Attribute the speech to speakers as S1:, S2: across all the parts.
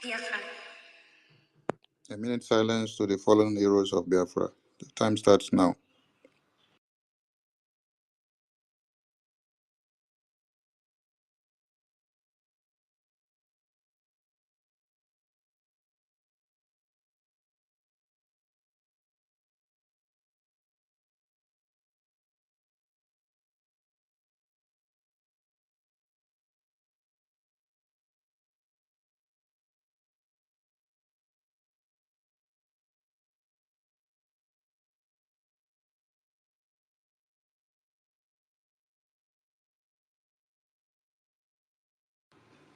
S1: Biafra. A minute silence to the fallen heroes of Biafra. The time starts now.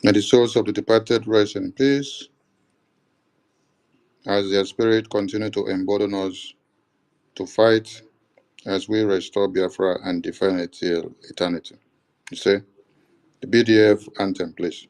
S1: May the souls of the departed rest in peace, as their spirit continue to embolden us to fight as we restore Biafra and defend it till eternity. You say, the BDF anthem, please.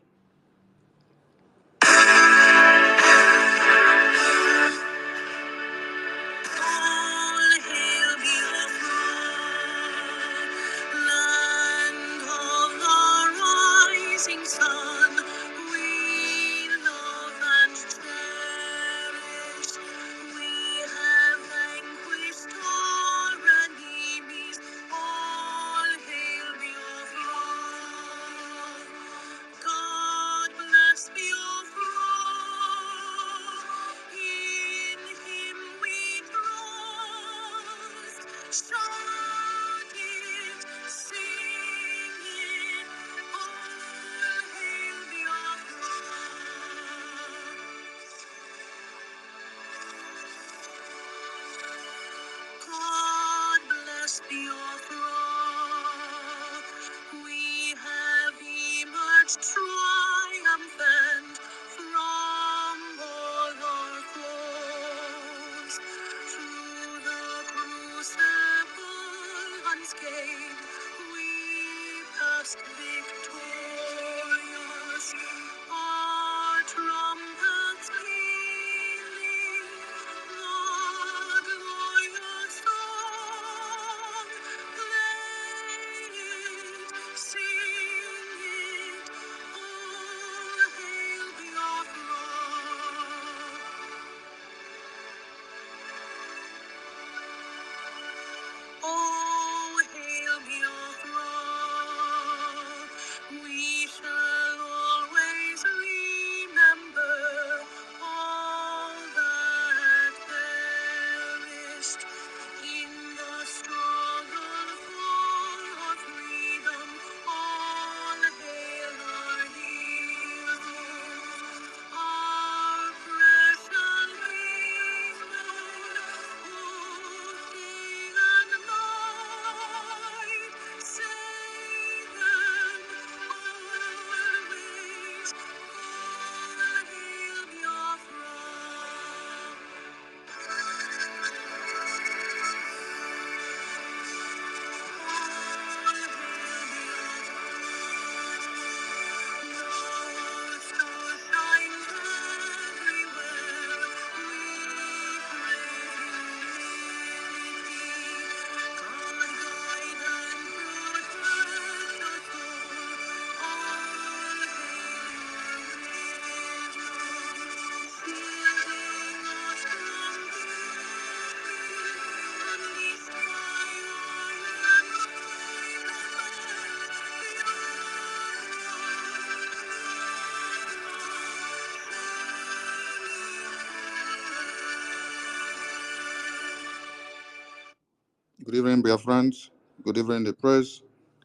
S1: Good evening, Biafrans. Good evening, the press.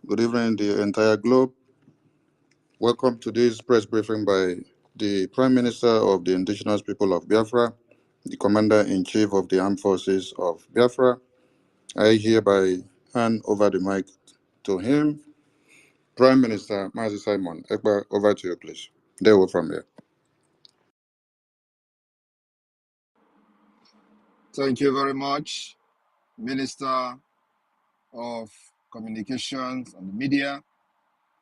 S1: Good evening, the entire globe. Welcome to this press briefing by the Prime Minister of the Indigenous People of Biafra, the Commander-in-Chief of the Armed Forces of Biafra. I hereby hand over the mic to him. Prime Minister Mazi Simon Ekpa, over to you, please. They will from here.
S2: Thank you very much, Minister of Communications and Media,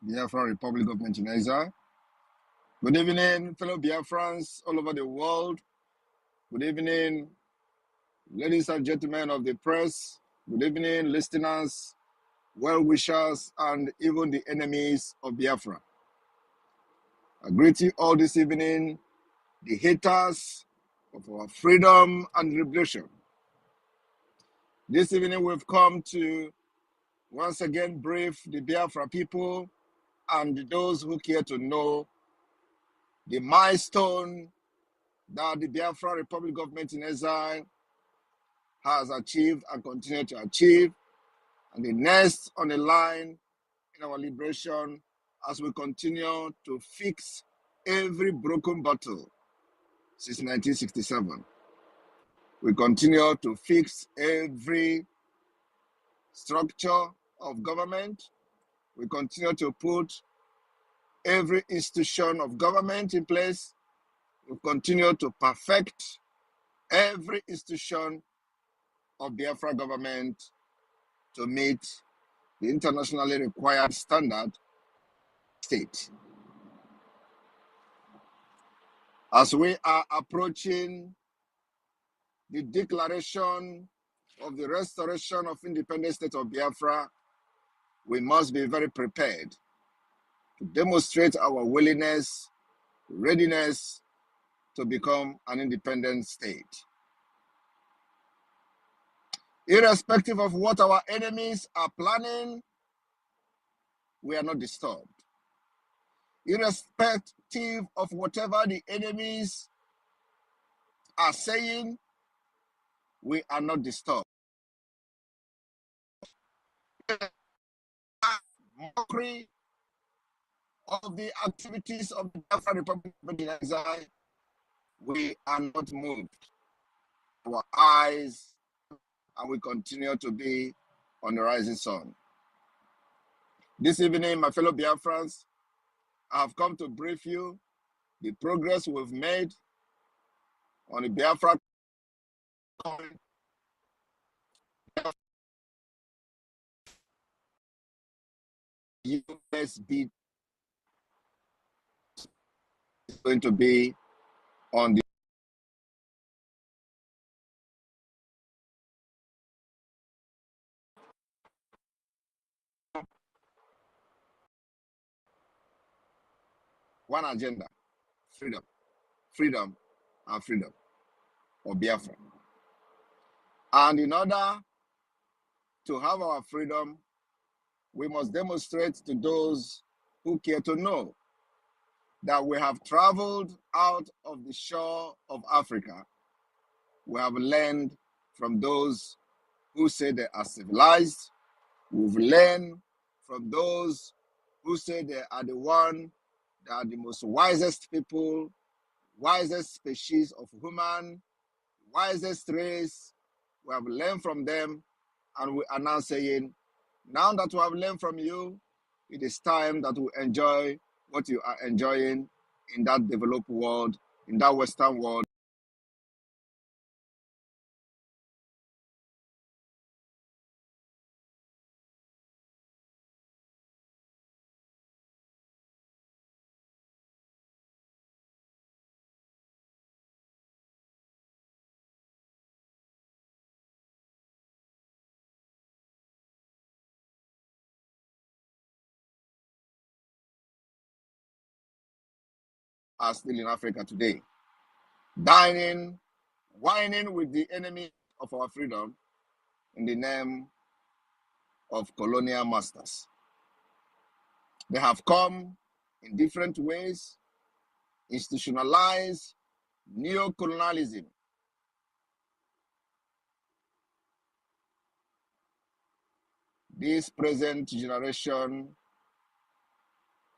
S2: Biafra Republic of Nigeria. Good evening, fellow Biafrans all over the world. Good evening, ladies and gentlemen of the press. Good evening, listeners, well-wishers, and even the enemies of Biafra. I greet you all this evening the haters of our freedom and revolution. This evening we've come to once again brief the Biafra people and those who care to know the milestone that the Biafra Republic Government in Exile has achieved and continue to achieve, and the next on the line in our liberation as we continue to fix every broken bottle since 1967. We continue to fix every structure of government. We continue to put every institution of government in place. We continue to perfect every institution of Biafra government to meet the internationally required standard state. As we are approaching the declaration of the restoration of independent state of Biafra, we must be very prepared to demonstrate our willingness, readiness to become an independent state. Irrespective of what our enemies are planning, we are not disturbed. Irrespective of whatever the enemies are saying, we are not disturbed. Mockery of the activities of the Biafra Republic in Exile, we are not moved. Our eyes, and we continue to be on the rising sun. This evening, my fellow Biafrans, I have come to brief you the progress we've made on the Biafra USB is going to be on the one agenda: freedom, freedom, and freedom of Biafra. And in order to have our freedom, we must demonstrate to those who care to know that we have traveled out of the shore of Africa. We have learned from those who say they are civilized. We've learned from those who say they are the one that are the most wisest people, wisest species of human, wisest race. We have learned from them, and we are now saying, now that we have learned from you, it is time that we enjoy what you are enjoying in that developed world, in that Western world. Are still in Africa today, dining, whining with the enemy of our freedom in the name of colonial masters. They have come in different ways, institutionalized neo-colonialism. This present generation,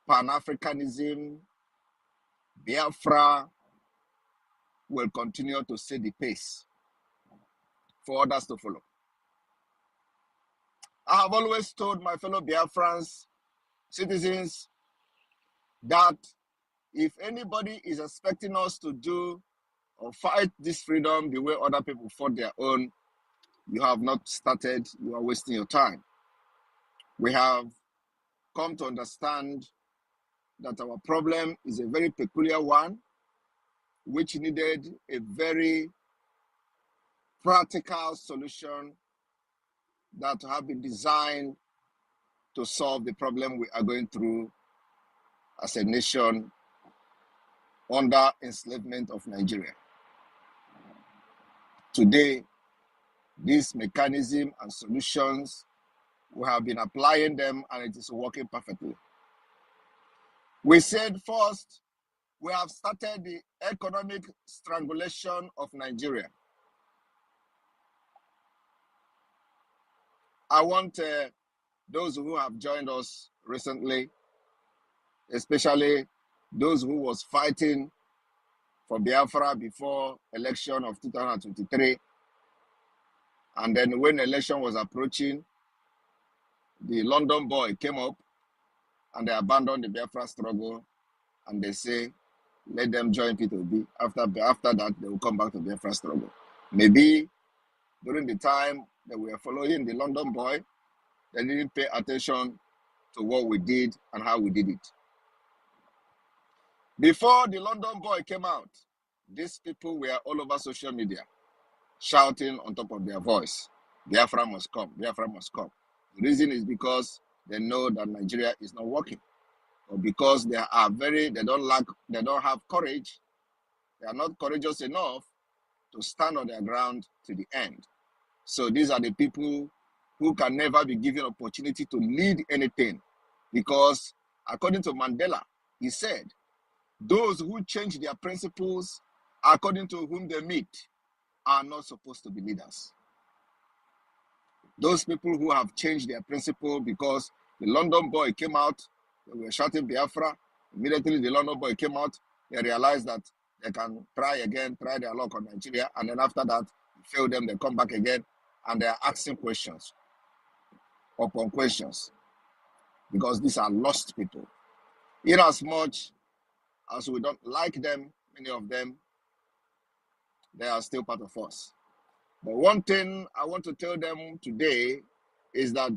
S2: Pan-Africanism, Biafra, will continue to set the pace for others to follow. I have always told my fellow Biafrans, citizens, that if anybody is expecting us to do or fight this freedom the way other people fought their own, you have not started, you are wasting your time. We have come to understand that our problem is a very peculiar one, which needed a very practical solution that have been designed to solve the problem we are going through as a nation under enslavement of Nigeria. Today, this mechanism and solutions, we have been applying them and it is working perfectly. We said first, we have started the economic strangulation of Nigeria. I want those who have joined us recently, especially those who was fighting for Biafra before election of 2023. And then when election was approaching, the London boy came up and they abandoned the Biafra struggle and they say, let them join P2B. After that, they will come back to Biafra struggle. Maybe during the time that we were following the London boy, they didn't pay attention to what we did and how we did it. Before the London boy came out, these people were all over social media, shouting on top of their voice, Biafra must come, Biafra must come. The reason is because they know that Nigeria is not working, or because they don't have courage, they are not courageous enough to stand on their ground to the end. So these are the people who can never be given opportunity to lead anything, because according to Mandela, he said, those who change their principles according to whom they meet are not supposed to be leaders. Those people who have changed their principle because the London boy came out, they were shouting Biafra. Immediately the London boy came out, they realized that they can try again, try their luck on Nigeria, and then after that, fail them, they come back again, and they are asking questions upon questions, because these are lost people. In as much as we don't like them, many of them, they are still part of us. But one thing I want to tell them today is that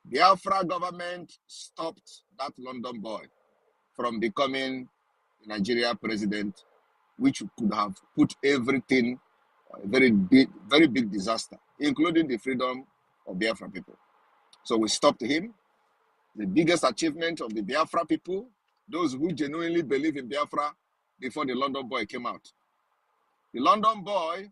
S2: the Biafra government stopped that London boy from becoming the Nigeria president, which could have put everything a very big disaster, including the freedom of Biafra people. So we stopped him. The biggest achievement of the Biafra people, those who genuinely believe in Biafra, before the London boy came out. The London boy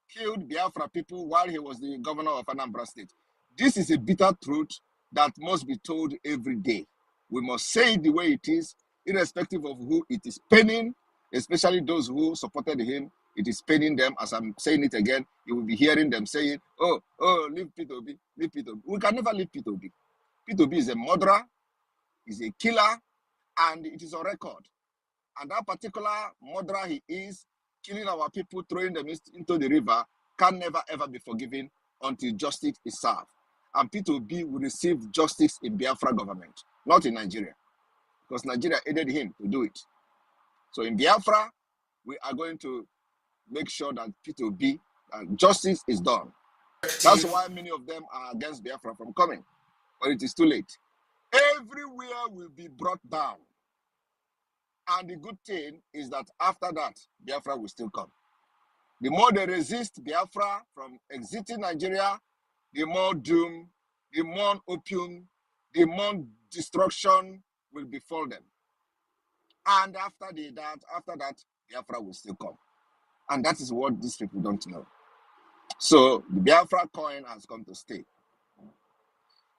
S2: killed Biafra people while he was the governor of Anambra State. This is a bitter truth that must be told every day. We must say it the way it is, irrespective of who it is paining, especially those who supported him. It is paining them. As I'm saying it again, you will be hearing them saying, oh, leave P2B, leave P2B. We can never leave P2B. P2B is a murderer, is a killer, and it is on record. And that particular murderer he is, killing our people, throwing them into the river, can never ever be forgiven until justice is served. And P2B will receive justice in Biafra government, not in Nigeria, because Nigeria aided him to do it. So in Biafra, we are going to make sure that P2B, justice is done. That's why many of them are against Biafra from coming, but it is too late. Everywhere will be brought down. And the good thing is that after that, Biafra will still come. The more they resist Biafra from exiting Nigeria, the more doom, the more opium, the more destruction will befall them. And after that, Biafra will still come. And that is what these people don't know. So the Biafra coin has come to stay.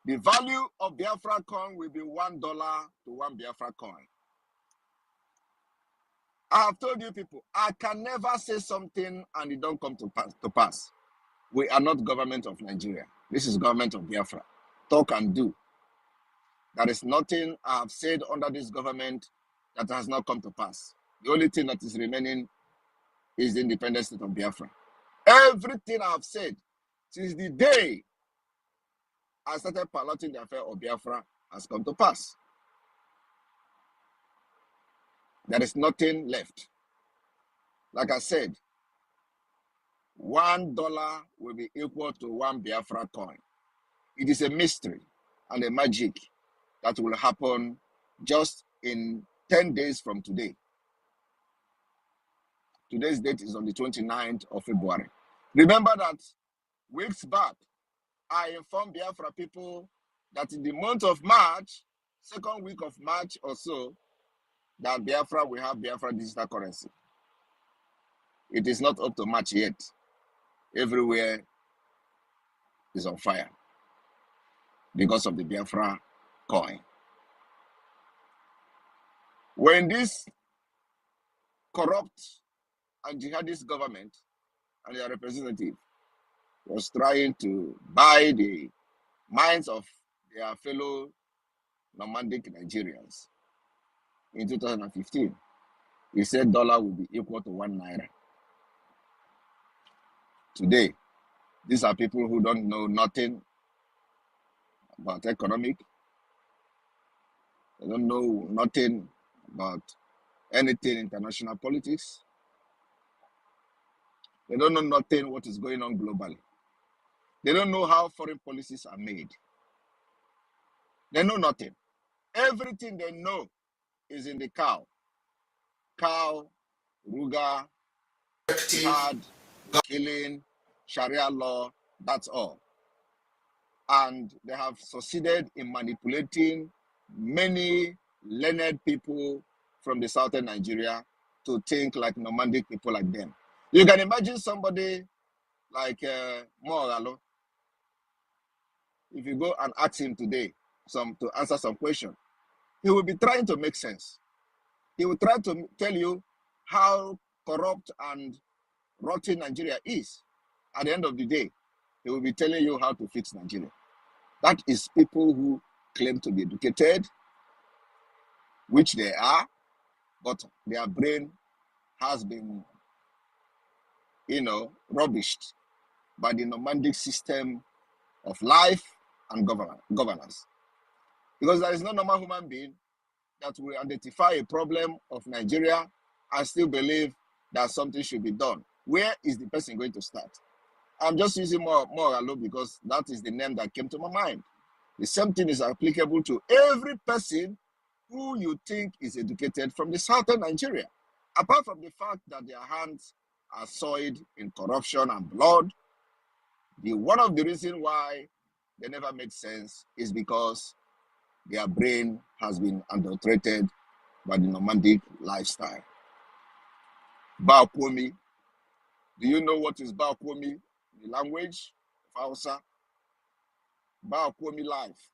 S2: The value of Biafra coin will be $1 to 1 Biafra coin. I have told you people, I can never say something and it don't come to pass. We are not government of Nigeria. This is government of Biafra. Talk and do. There is nothing I have said under this government that has not come to pass. The only thing that is remaining is the independent state of Biafra. Everything I have said since the day I started piloting the affair of Biafra has come to pass. There is nothing left. Like I said, $1 will be equal to 1 Biafra coin. It is a mystery and a magic that will happen just in 10 days from today. Today's date is on the 29th of February. Remember that weeks back, I informed Biafra people that in the month of March, second week of March or so, that Biafra will have Biafra digital currency. It is not up to match yet. Everywhere is on fire because of the Biafra coin. When this corrupt and jihadist government and their representative was trying to buy the minds of their fellow nomadic Nigerians in 2015, he said dollar will be equal to 1 naira. Today, these are people who don't know nothing about economic. They don't know nothing about anything international politics. They don't know nothing what is going on globally. They don't know how foreign policies are made. They know nothing. Everything they know is in the cow. Cow, Ruga, jihad, killing, Sharia law, that's all. And they have succeeded in manipulating many learned people from the southern Nigeria to think like nomadic people like them. You can imagine somebody like Moralo. If you go and ask him today to answer some question, he will be trying to make sense. He will try to tell you how corrupt and rotten Nigeria is. At the end of the day, he will be telling you how to fix Nigeria. That is people who claim to be educated, which they are, but their brain has been, rubbished by the nomadic system of life and governance. Because there is no normal human being that will identify a problem of Nigeria and still believe that something should be done. Where is the person going to start? I'm just using Moralo because that is the name that came to my mind. The same thing is applicable to every person who you think is educated from the southern Nigeria. Apart from the fact that their hands are soiled in corruption and blood, one of the reasons why they never make sense is because their brain has been adulterated by the nomadic lifestyle. Baokwomi. Do you know what is Baokwomi? The language of Hausa? Baokwomi life.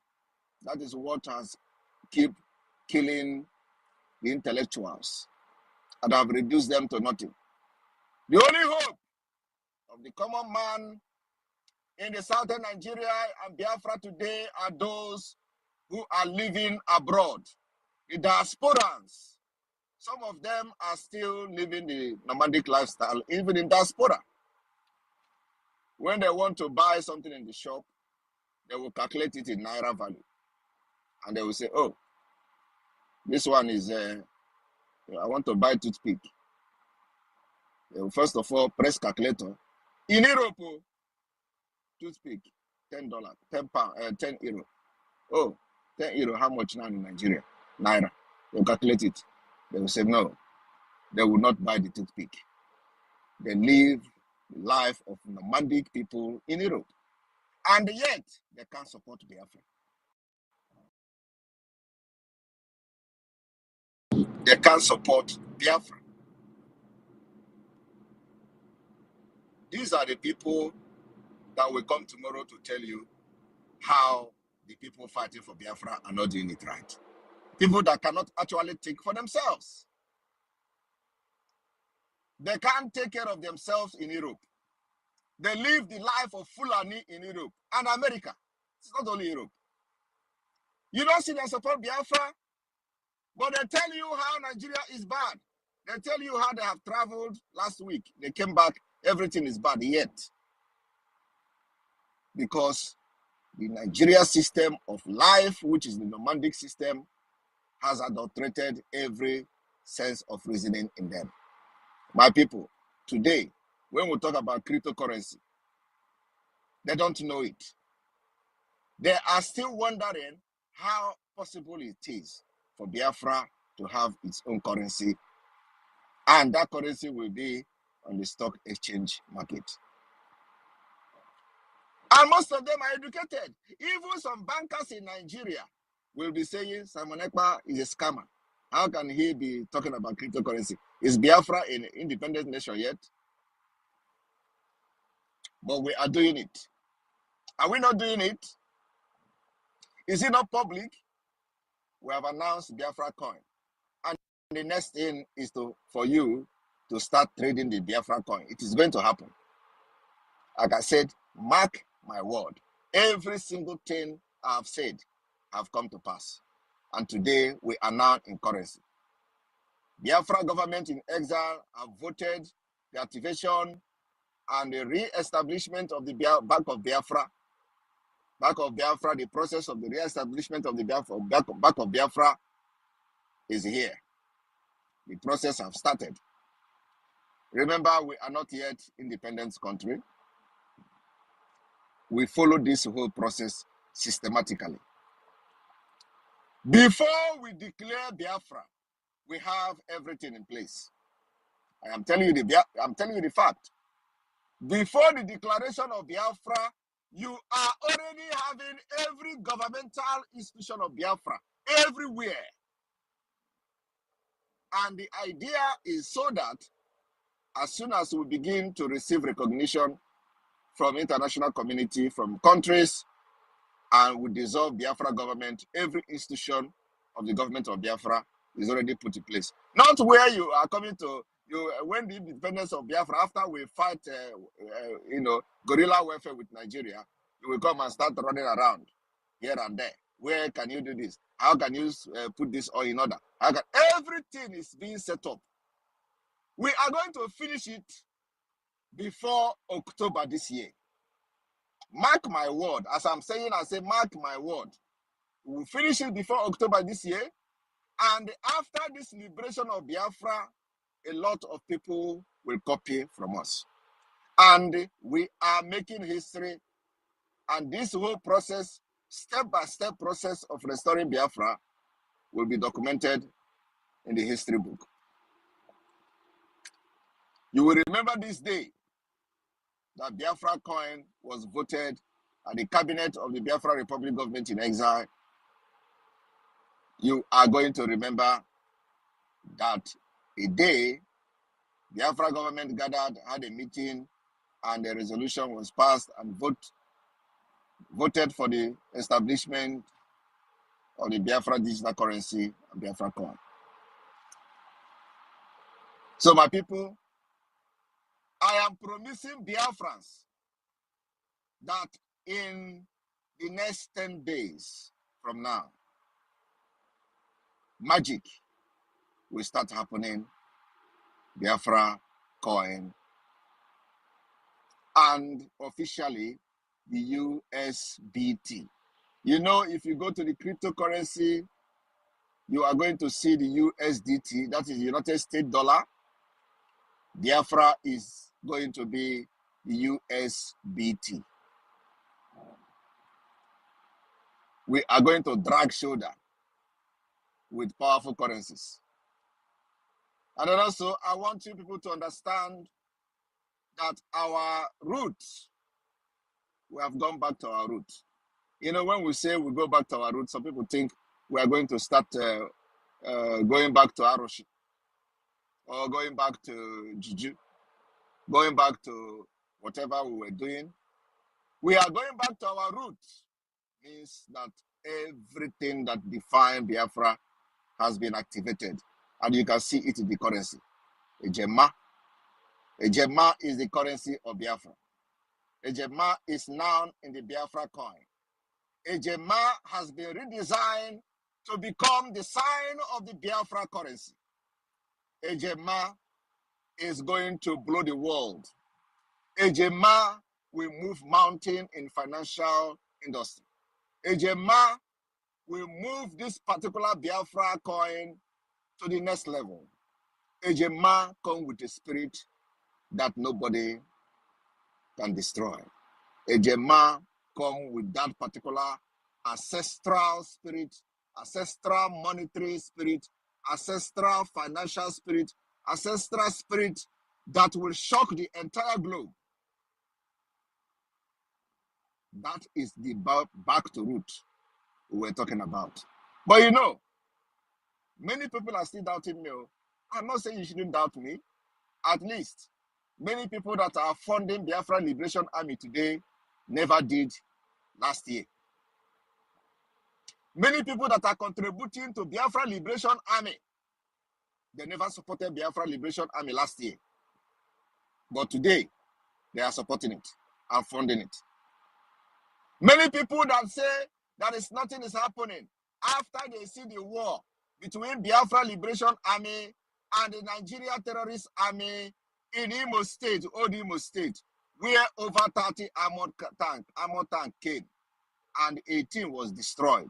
S2: That is what has kept killing the intellectuals and have reduced them to nothing. The only hope of the common man in the southern Nigeria and Biafra today are those who are living abroad, the diasporans. Some of them are still living the nomadic lifestyle, even in diaspora. When they want to buy something in the shop, they will calculate it in Naira value. And they will say, oh, this one is, I want to buy toothpick. They will first of all press calculator. In Europe, toothpick, $10, 10 pound, 10 euro. Oh, 10 euro, how much now in Nigeria? Naira. They'll calculate it. They will say, no, they will not buy the toothpick. They live the life of nomadic people in Europe. And yet, they can't support Biafra. They can't support Biafra. These are the people that will come tomorrow to tell you how the people fighting for Biafra are not doing it right. People that cannot actually think for themselves. They can't take care of themselves in Europe. They live the life of Fulani in Europe and America. It's not only Europe. You don't see them support Biafra, but they tell you how Nigeria is bad. They tell you how they have traveled last week. They came back, everything is bad yet. Because the Nigeria system of life, which is the nomadic system, has adulterated every sense of reasoning in them. My people, today, when we talk about cryptocurrency, they don't know it. They are still wondering how possible it is for Biafra to have its own currency, and that currency will be on the stock exchange market. And most of them are educated. Even some bankers in Nigeria will be saying Simon Ekpa is a scammer. How can he be talking about cryptocurrency? Is Biafra an independent nation yet? But we are doing it. Are we not doing it? Is it not public? We have announced Biafra coin. And the next thing is for you to start trading the Biafra coin. It is going to happen. Like I said, mark my word. Every single thing I have said have come to pass. And today we are now in currency. Biafra government in exile have voted the activation and the re-establishment of the Bank of Biafra. Bank of Biafra, the process of the re-establishment of the Bank of Biafra is here. The process has started. Remember, we are not yet independent country. We follow this whole process systematically. Before we declare Biafra, we have everything in place. I'm telling you the fact. Before the declaration of Biafra, you are already having every governmental institution of Biafra everywhere. And the idea is so that as soon as we begin to receive recognition from international community, from countries, and we dissolve Biafra government, every institution of the government of Biafra is already put in place. Not where you are coming to, when the independence of Biafra, after we fight, guerrilla warfare with Nigeria, you will come and start running around here and there. Where can you do this? How can you put this all in order? Everything is being set up. We are going to finish it before October this year. Mark my word. As I'm saying, I say, mark my word. We'll finish it before October this year. And after this liberation of Biafra, a lot of people will copy from us. And we are making history. And this whole process, step-by-step process of restoring Biafra, will be documented in the history book. You will remember this day that Biafra coin was voted at the cabinet of the Biafra Republic government in exile. You are going to remember that a day Biafra government gathered, had a meeting, and a resolution was passed and voted for the establishment of the Biafra digital currency and Biafra coin. So my people, I am promising Biafrans that in the next 10 days from now, magic will start happening. Biafra coin and officially the USBT. You know, if you go to the cryptocurrency, you are going to see the USDT, that is the United States dollar. Biafra is going to be the USBT. We are going to drag shoulder with powerful currencies. And then also, I want you people to understand that our roots, we have gone back to our roots. You know, when we say we go back to our roots, some people think we are going to start going back to Aroshi, or going back to Juju, going back to whatever we were doing. We are going back to our roots. Means that everything that defined Biafra has been activated. And you can see it in the currency. Ejema. Ejema is the currency of Biafra. Ejema is now in the Biafra coin. Ejema has been redesigned to become the sign of the Biafra currency. Ejema is going to blow the world. Ejema will move mountain in financial industry. Ejema will move this particular Biafra coin to the next level. Ejema comes with a spirit that nobody can destroy. Ejema comes with that particular ancestral spirit, ancestral monetary spirit, ancestral financial spirit, ancestral spirit that will shock the entire globe. That is the back to root we were talking about. But you know, Many people are still doubting me. I'm not saying you shouldn't doubt me. At least, many people that are funding Biafra Liberation Army today never did last year. Many people that are contributing to Biafra Liberation Army, they never supported Biafra Liberation Army last year. But today, they are supporting it and funding it. Many people that say that nothing is happening after they see the war between Biafra Liberation Army and the Nigeria Terrorist Army in Imo State, Old Imo State, where over 30 armored tank came and 18 was destroyed.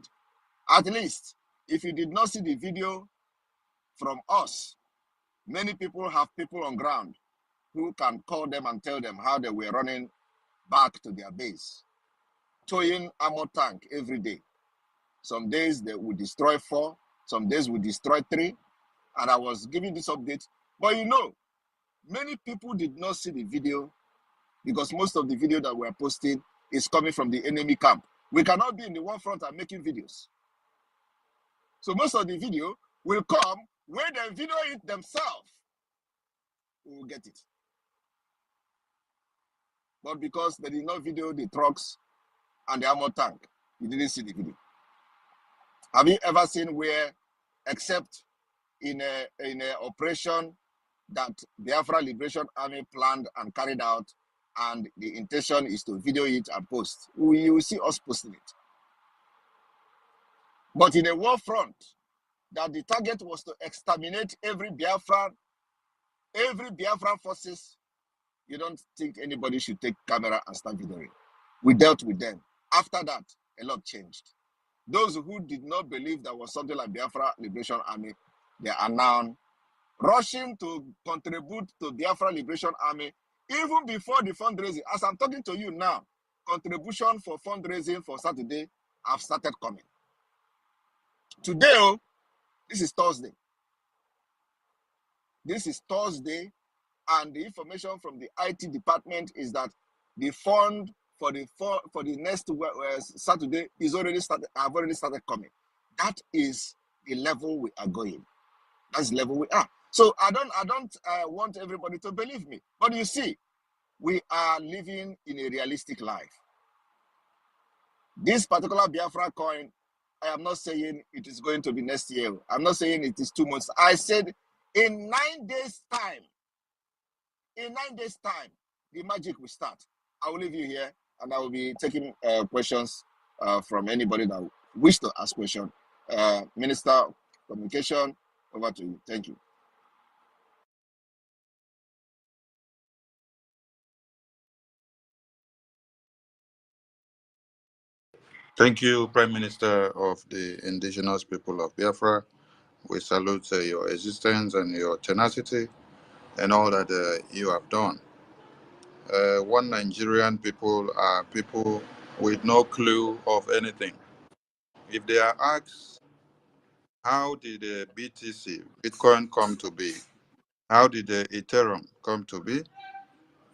S2: At least, if you did not see the video from us, many people have people on ground who can call them and tell them how they were running back to their base, towing armored tank every day. Some days they would destroy 4, some days would destroy 3, and I was giving this update. But you know, many people did not see the video because most of the video that we're posting is coming from the enemy camp. We cannot be in the one front and making videos. So most of the video will come when they video it themselves. We will get it. But because they did not video the trucks and the armored tank, you didn't see the video. Have you ever seen where, except in a operation that Biafra Liberation Army planned and carried out, and the intention is to video it and post? You will see us posting it. But in a war front, that the target was to exterminate every Biafran forces, you don't think anybody should take camera and start videoing. We dealt with them. After that, a lot changed. Those who did not believe there was something like Biafra Liberation Army, they are now rushing to contribute to Biafra Liberation Army even before the fundraising. As I'm talking to you now, contribution for fundraising for Saturday have started coming. Today, this is Thursday. This is Thursday, and the information from the IT department is that the fund for the next Saturday is already started. Have already started coming. That is the level we are going. That's the level we are. So I don't want everybody to believe me, but you see, we are living in a realistic life. This particular Biafra coin, I am not saying it is going to be next year. I'm not saying it is 2 months. I said in 9 days' time. In 9 days' time, the magic will start. I will leave you here, and I will be taking questions from anybody that wish to ask questions. Minister of Communication, over to you. Thank you.
S1: Thank you, Prime Minister of the indigenous people of Biafra. We salute your existence and your tenacity and all that you have done. One Nigerian people are people with no clue of anything. If they are asked, how did the BTC, Bitcoin, come to be? How did the Ethereum come to be?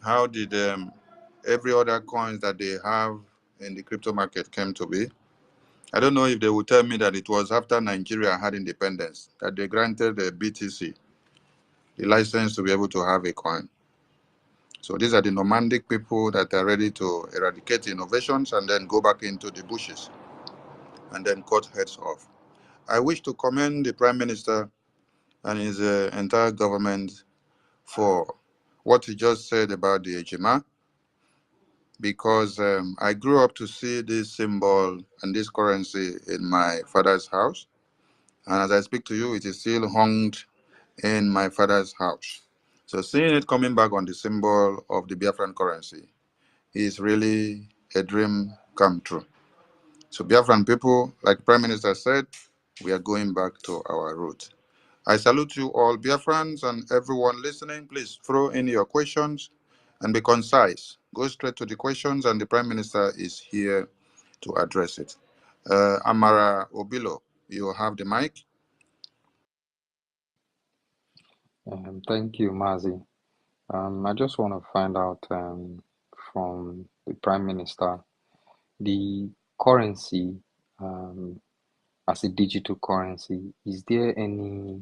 S1: How did every other coins that they have in the crypto market came to be? I don't know if they will tell me that it was after Nigeria had independence that they granted the BTC the license to be able to have a coin. So these are the nomadic people that are ready to eradicate innovations and then go back into the bushes and then cut heads off. I wish to commend the Prime Minister and his entire government for what he just said about the Ejima, because I grew up to see this symbol and this currency in my father's house. And as I speak to you, it is still hung in my father's house. So seeing it coming back on the symbol of the Biafran currency is really a dream come true. So Biafran people, like Prime Minister said, we are going back to our roots. I salute you all, Biafrans, and everyone listening. Please throw in your questions and be concise. Go straight to the questions, and the Prime Minister is here to address it. Amara Obilo, you have the mic.
S3: Thank you, Mazi. I just want to find out from the Prime Minister the currency as a digital currency, is there any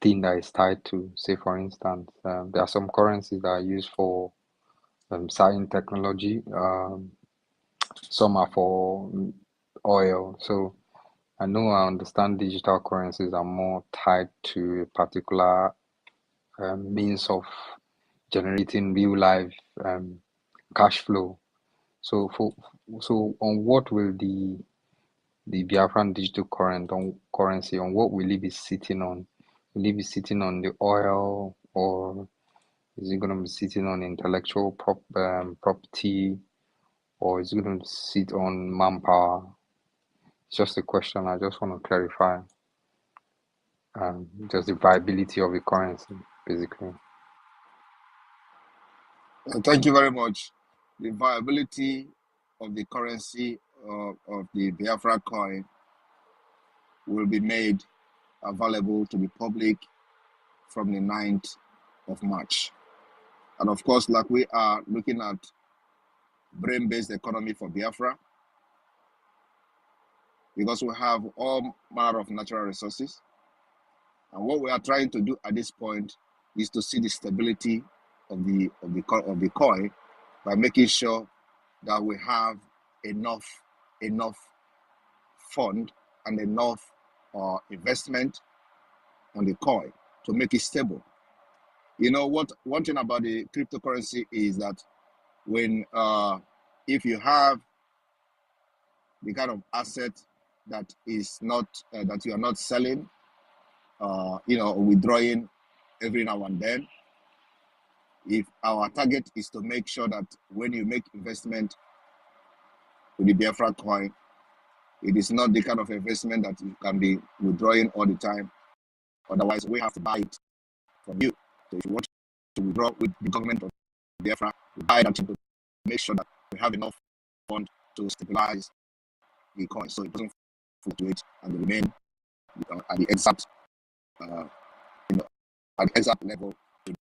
S3: thing that is tied to, say for instance, there are some currencies that are used for science technology, some are for oil. So I understand digital currencies are more tied to a particular means of generating real life cash flow. So on what will the Biafran digital currency, on what will it be sitting on? Will it be sitting on the oil, or is it going to be sitting on intellectual property, or is it going to sit on manpower? It's just a question. I just want to clarify just the viability of the currency, basically.
S2: Thank you very much. The viability of the currency of the Biafra coin will be made available to the public from the 9th of March. And of course, like we are looking at brain-based economy for Biafra, because we have all manner of natural resources. And what we are trying to do at this point is to see the stability of the coin by making sure that we have enough fund and enough investment on the coin to make it stable. You know what? One thing about the cryptocurrency is that when if you have the kind of asset that is not that you are not selling, withdrawing every now and then. If our target is to make sure that when you make investment with the Biafra coin, it is not the kind of investment that you can be withdrawing all the time. Otherwise, we have to buy it from you. So if you want to withdraw with the government of Biafra, we buy that to make sure that we have enough fund to stabilize the coin so it doesn't fluctuate and remain at the exact level to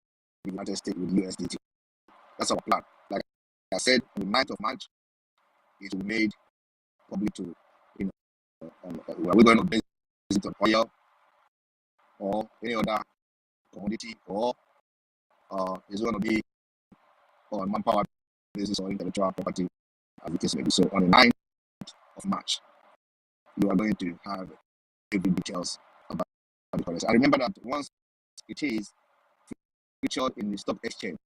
S2: the United States with USDT. That's our plan. Like I said, on the 9th of March, it will be made public to, are we going to base it on oil or any other commodity, or is it going to be on manpower basis or intellectual property, as the case may be. So on the 9th of March, you are going to have every details about the currency. And remember that once it is featured in the stock exchange,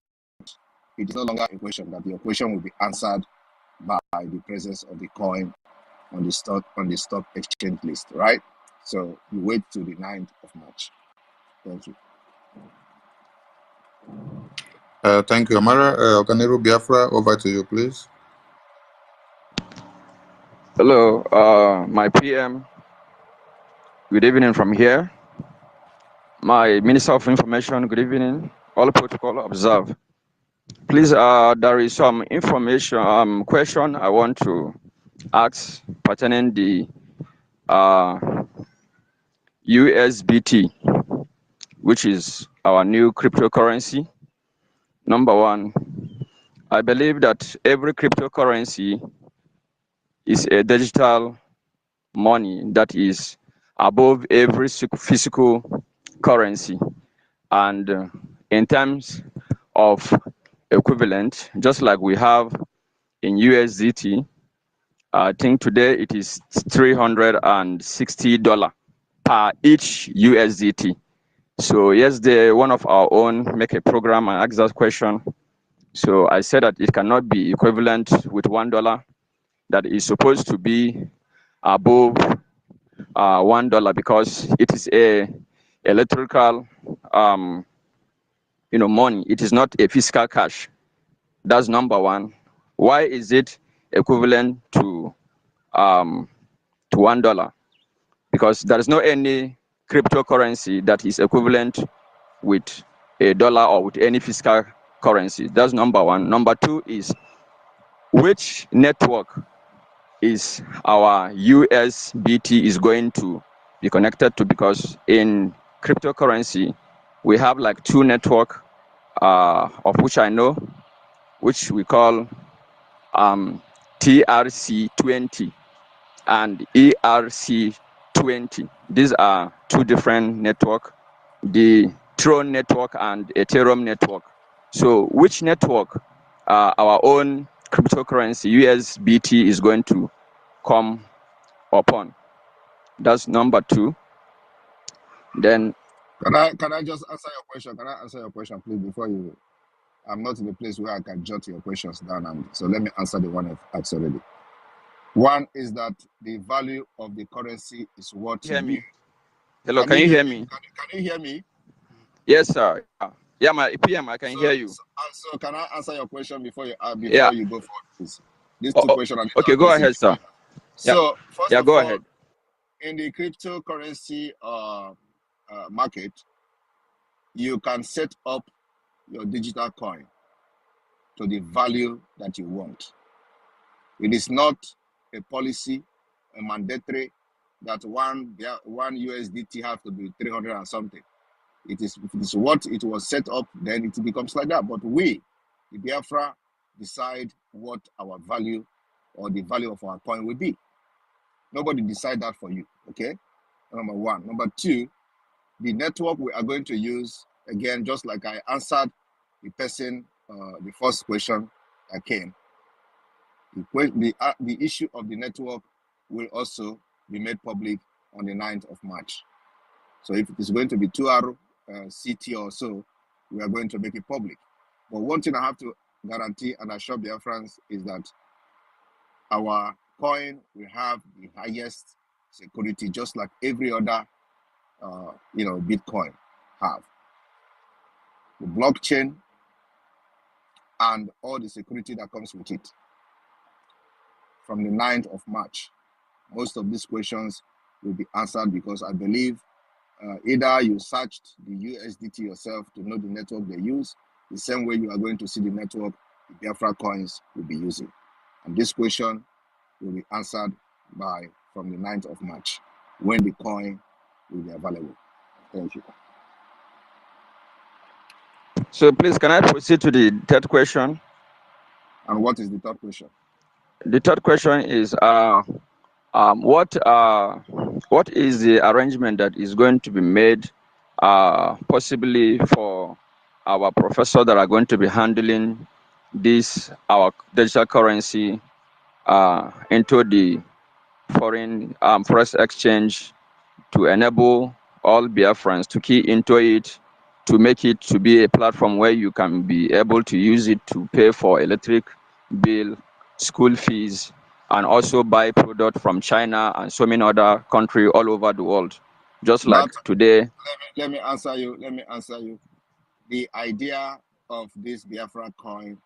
S2: it is no longer a question. That the question will be answered by the presence of the coin on the stock exchange list, right? So you wait till the 9th of March. Thank you.
S1: Thank you, Amara. Okanero Biafra, over to you, please.
S4: Hello, my PM. Good evening from here. My Minister of Information, good evening. All protocol observed. Please, there is some information, question I want to ask pertaining the USBT, which is our new cryptocurrency. Number one, I believe that every cryptocurrency is a digital money that is above every physical currency. And in terms of equivalent, just like we have in USDT, I think today it is $360 per each USDT. So yesterday, one of our own make a program and asked that question. So I said that it cannot be equivalent with $1. That is supposed to be above $1 because it is a electrical money. It is not a physical cash. That's number one. Why is it equivalent to $1? Because there is no any cryptocurrency that is equivalent with a dollar or with any physical currency. That's number one. Number two is which network is our USBT is going to be connected to, because in cryptocurrency we have like two networks of which I know, which we call TRC20 and ERC20. These are two different networks, the Tron network and Ethereum network. So which network our own cryptocurrency USBT is going to come upon? That's number two. Then
S2: Can I just answer your question? Can I answer your question, please, before you? I'm not in a place where I can jot your questions down, and so let me answer the one I've asked already. One is that the value of the currency is what
S4: hear
S2: you.
S4: me? Hello, can you hear me?
S2: Can you hear me?
S4: Yes, sir. Yeah, my PM, I can hear you.
S2: So can I answer your question before you
S4: Yeah.
S2: you go forward, please? These two questions I need
S4: Okay,
S2: to
S4: go
S2: address it
S4: ahead, sir.
S2: before you. So first
S4: Yeah,
S2: of
S4: go
S2: all,
S4: ahead.
S2: in the cryptocurrency market, you can set up your digital coin to the value that you want. It is not a policy, a mandatory that one USDT have to be 300 and something. If it is what it was set up, then it becomes like that. But we, the Biafra, decide what our value or the value of our coin will be. Nobody decide that for you, okay? Number one. Number two, the network we are going to use, again, just like I answered the person, the first question that came, the issue of the network will also be made public on the 9th of March. So if it is going to be 2 hour CT or so, we are going to make it public. But one thing I have to guarantee and assure Biafrans is that our coin will have the highest security, just like every other, Bitcoin have. The blockchain and all the security that comes with it. From the 9th of March, most of these questions will be answered because I believe either you searched the USDT yourself to know the network they use, the same way you are going to see the network the Biafra coins will be using. And this question will be answered from the 9th of March, when the coin will be available. Thank you.
S4: So please, can I proceed to the third question?
S2: And what is the third question?
S4: The third question is what is the arrangement that is going to be made possibly for our professors that are going to be handling this our digital currency into the foreign exchange to enable all Biafrans to key into it, to make it to be a platform where you can be able to use it to pay for electric bill, school fees, and also buy product from China and so many other countries all over the world. Just like today.
S2: Let me answer you. The idea of this Biafra coin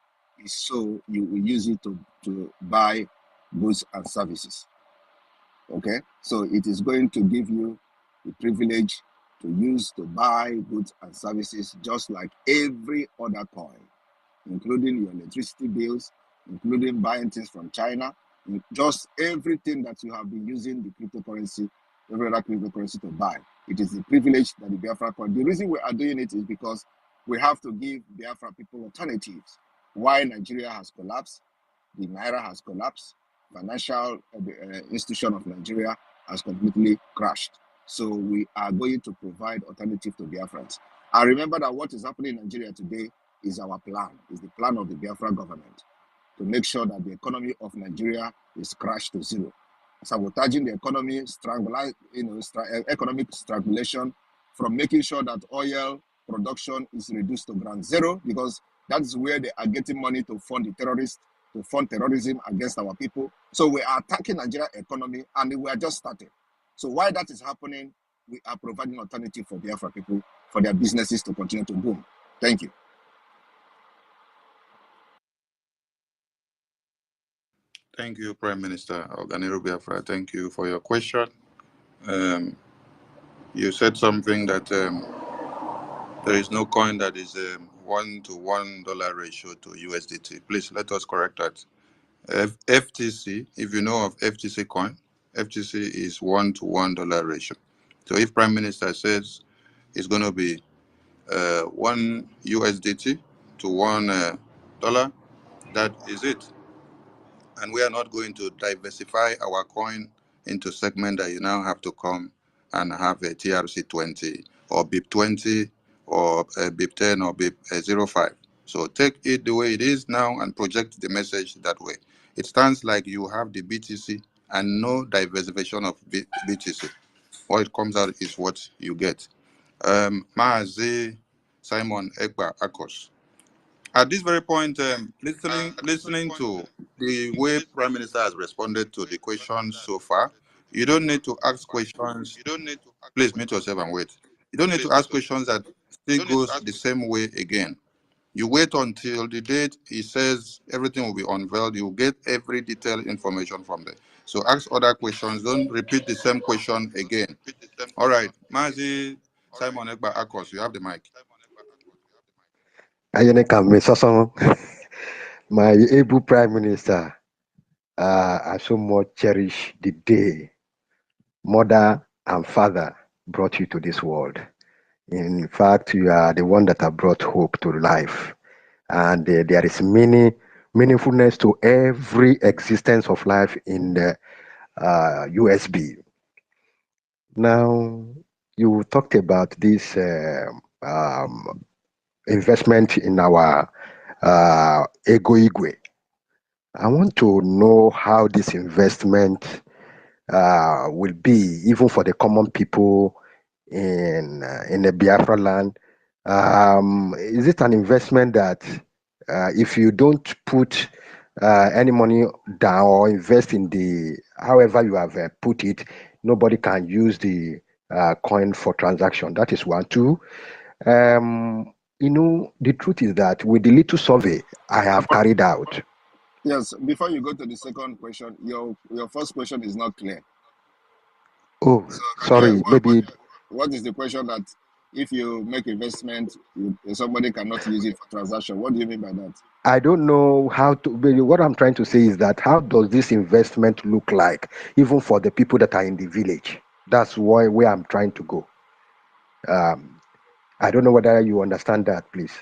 S2: is so you will use it to buy goods and services. Okay, so it is going to give you the privilege to use to buy goods and services just like every other coin, including your electricity bills, including buying things from China, just everything that you have been using the cryptocurrency, every other cryptocurrency to buy. It is the privilege that the Biafra coin. The reason we are doing it is because we have to give Biafra people alternatives. Why Nigeria has collapsed, the Naira has collapsed, financial institution of Nigeria has completely crashed. So we are going to provide alternative to Biafrans. I remember that what is happening in Nigeria today is our plan, is the plan of the Biafra government to make sure that the economy of Nigeria is crashed to zero. Sabotaging the economy, economic strangulation, from making sure that oil production is reduced to ground zero, because that's where they are getting money to fund the terrorists, to fund terrorism against our people. So we are attacking Nigeria economy, and we are just starting. So while that is happening, we are providing alternative for Biafra people, for their businesses to continue to boom. Thank you.
S1: Thank you, Prime Minister Oganero Biafra. Thank you for your question. You said something that there is no coin that is $1 to $1 ratio to USDT. Please let us correct that. FTC, if you know of FTC coin, FTC is $1 to $1 ratio. So if Prime Minister says it's going to be 1 USDT to $1, that is it. And we are not going to diversify our coin into segment that you now have to come and have a TRC20 or BIP20 or BIP10 or BIP05. So take it the way it is now and project the message that way. It stands like you have the BTC and no diversification of BTC. What it comes out is what you get. Maazi Simon Ekpa Akos. At this very point, listening to the way Prime Minister has responded to the questions so far, you don't need to ask questions. Please mute yourself and wait. You don't need to ask questions that still goes the same way again. You wait until the date he says everything will be unveiled. You get every detailed information from there. So ask other questions. Don't repeat the same question again. All right, Mazi Simon Ekba Akos, you have the mic.
S5: My able Prime Minister, I so much cherish the day mother and father brought you to this world. In fact, you are the one that have brought hope to life. And there is meaningfulness to every existence of life in the USB. Now, you talked about this investment in our Ego Igwe. I want to know how this investment will be, even for the common people in the Biafra land. Is it an investment that if you don't put any money down or invest in the however you have put it, nobody can use the coin for transaction? That is one. Two, the truth is that with the little survey I have carried out.
S2: Yes, before you go to the second question, your first question is not clear.
S5: Oh, sorry, maybe.
S2: What is the question that if you make investment, somebody cannot use it for transaction? What do you mean by that?
S5: I don't know how to. What I'm trying to say is that how does this investment look like, even for the people that are in the village? That's where I'm trying to go. I don't know whether you understand that, please.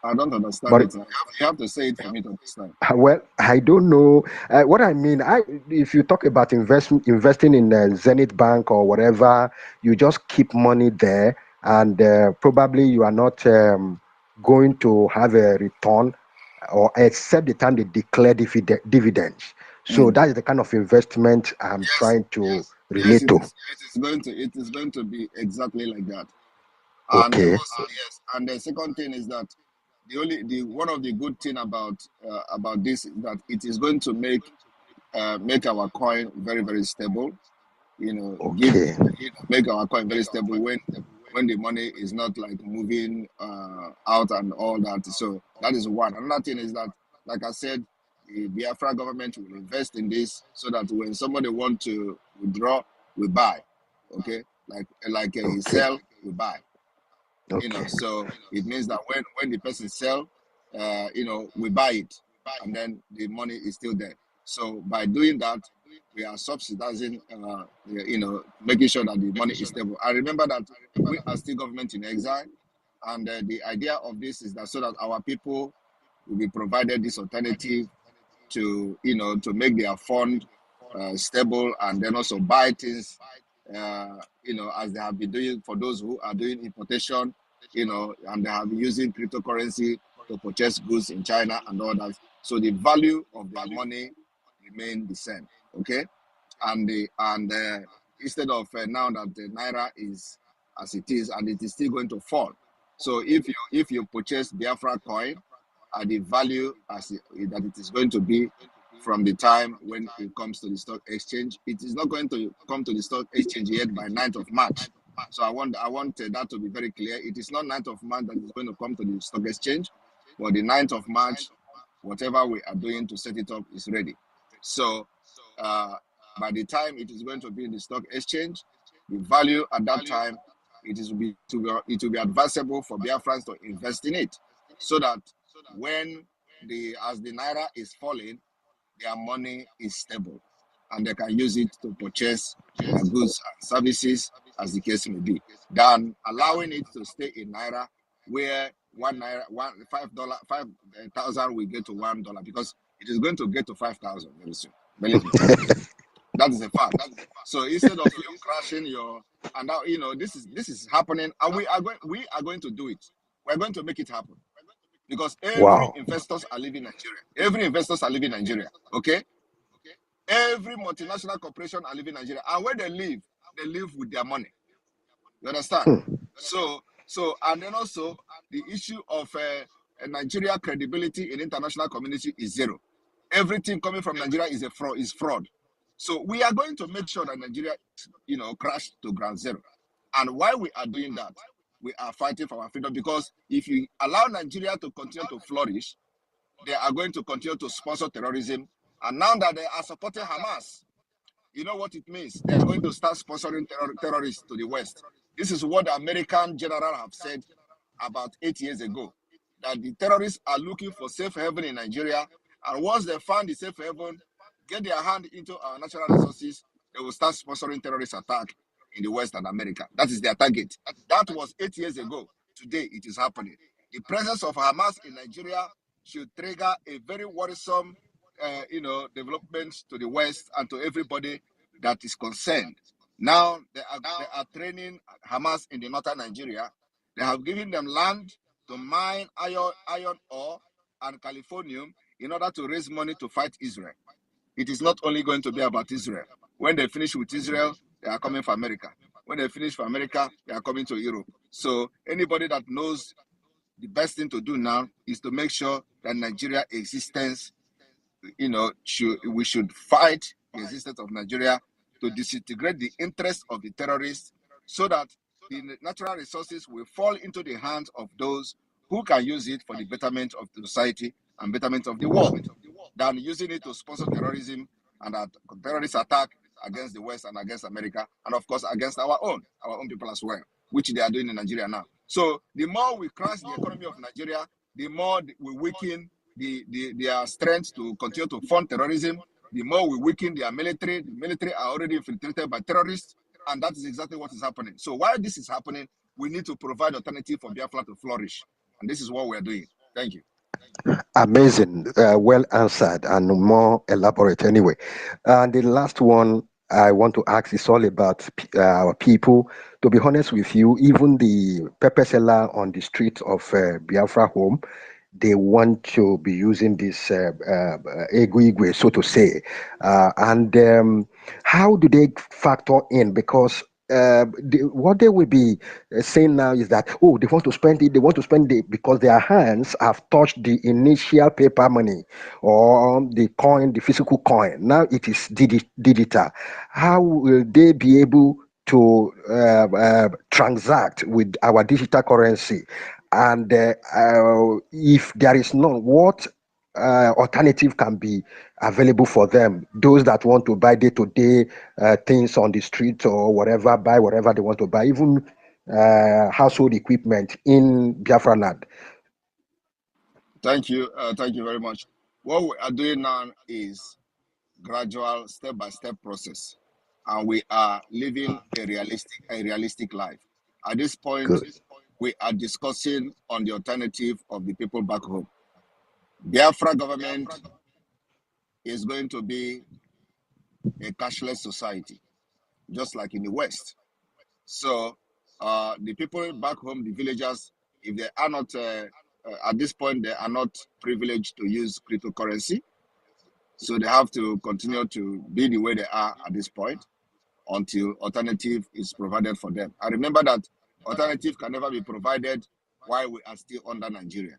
S2: I don't understand it. You have to say it for me to understand.
S5: Well, I don't know what I mean. If you talk about investing in Zenith Bank or whatever, you just keep money there, and probably you are not going to have a return, or except the time they declare dividends. So that is the kind of investment I'm trying to relate to.
S2: It is going to be exactly like that.
S5: Okay.
S2: And also, yes. And the second thing is that one of the good thing about this is that it is going to make our coin very, very stable.
S5: Okay.
S2: Make our coin very stable when the money is not like moving out and all that. So that is one. Another thing is that, like I said, the Biafra government will invest in this so that when somebody want to withdraw, we buy. Okay, like he sell, we buy.
S5: Okay.
S2: So it means that when the person sell, we buy it, and then the money is still there. So by doing that, we are subsidizing, making sure that the money is stable. I remember that we are still government in exile, and the idea of this is that so that our people will be provided this alternative to make their fund stable, and then also buy things, as they have been doing for those who are doing importation, and they have been using cryptocurrency to purchase goods in China and all that. So the value of their money remain the same. Okay, and instead of now that the naira is as it is, and it is still going to fall. So if you purchase Biafra coin at the value that it is going to be from the time when it comes to the stock exchange, it is not going to come to the stock exchange yet by 9th of March. So I want that to be very clear. It is not 9th of March that is going to come to the stock exchange, but the 9th of March, whatever we are doing to set it up is ready. So by the time it is going to be in the stock exchange, the value at that time, it will be advisable for Biafrans to invest in it, so that when as the naira is falling, their money is stable, and they can use it to purchase their goods and services, as the case may be, than allowing it to stay in naira, where $5,000 will get to $1, because it is going to get to 5,000 very soon. Believe me. that is a fact. So instead of you crashing your, and now this is happening, and we are going to do it. We're going to make it happen because every
S5: Wow.
S2: investors are leaving Nigeria. Every investors are leaving Nigeria. Okay, every multinational corporation are leaving Nigeria, and where they live with their money. You understand? So and then also the issue of Nigeria credibility in international community is zero. Everything coming from Nigeria is fraud. So we are going to make sure that Nigeria, crash to ground zero. And why we are doing that, we are fighting for our freedom, because if you allow Nigeria to continue to flourish, they are going to continue to sponsor terrorism. And now that they are supporting Hamas, you know what it means? They are going to start sponsoring terrorists to the West. This is what the American general have said about 8 years ago, that the terrorists are looking for safe haven in Nigeria. And once they find the safe haven, get their hand into our natural resources, they will start sponsoring terrorist attack in the West and America. That is their target. That was 8 years ago. Today, it is happening. The presence of Hamas in Nigeria should trigger a very worrisome development to the West and to everybody that is concerned. Now they are training Hamas in the northern Nigeria. They have given them land to mine iron ore and californium in order to raise money to fight Israel. It is not only going to be about Israel. When they finish with Israel, they are coming for America. When they finish for America, they are coming to Europe. So anybody that knows the best thing to do now is to make sure that Nigeria existence, we should fight the existence of Nigeria to disintegrate the interests of the terrorists, so that the natural resources will fall into the hands of those who can use it for the betterment of the society and betterment of the world, than using it to sponsor terrorism and terrorist attack against the West and against America, and of course against our own people as well, which they are doing in Nigeria now. So the more we crash the economy of Nigeria, the more we weaken their strength to continue to fund terrorism, the more we weaken their military. The military are already infiltrated by terrorists, and that is exactly what is happening. So while this is happening, we need to provide alternative for Biafra to flourish, and this is what we are doing. Thank you.
S5: Amazing. Well answered and more elaborate anyway. And the last one I want to ask is all about our people. To be honest with you, even the pepper seller on the street of Biafra home, they want to be using this Igwe, so to say. And how do they factor in? Because what they will be saying now is that, oh, they want to spend it because their hands have touched the initial paper money or the coin, the physical coin. Now it is digital. How will they be able to transact with our digital currency? And if there is none, what alternative can be available for them? Those that want to buy day-to-day things on the street or whatever, buy whatever they want to buy, even household equipment in Biafra land.
S2: Thank you very much. What we are doing now is gradual, step-by-step process, and we are living a realistic life. At this point,
S5: Good.
S2: we are discussing on the alternative of the people back home. Biafra government is going to be a cashless society, just like in the West. So the people back home, the villagers, if they are not, at this point, they are not privileged to use cryptocurrency. So they have to continue to be the way they are at this point until alternative is provided for them. I remember that alternative can never be provided while we are still under Nigeria.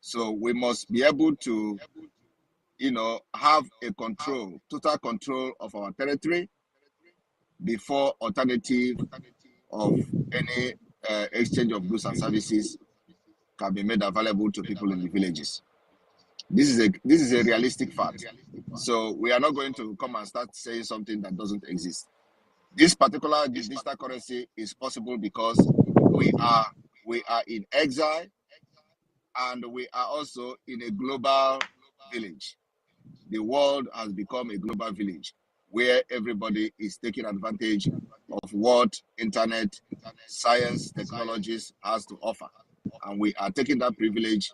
S2: So we must be able to, have a total control of our territory before alternative of any exchange of goods and services can be made available to people in the villages. This is a realistic fact. So we are not going to come and start saying something that doesn't exist. This particular digital currency is possible because we are in exile, and we are also in a global village. The world has become a global village where everybody is taking advantage of what internet, science, technologies has to offer. And we are taking that privilege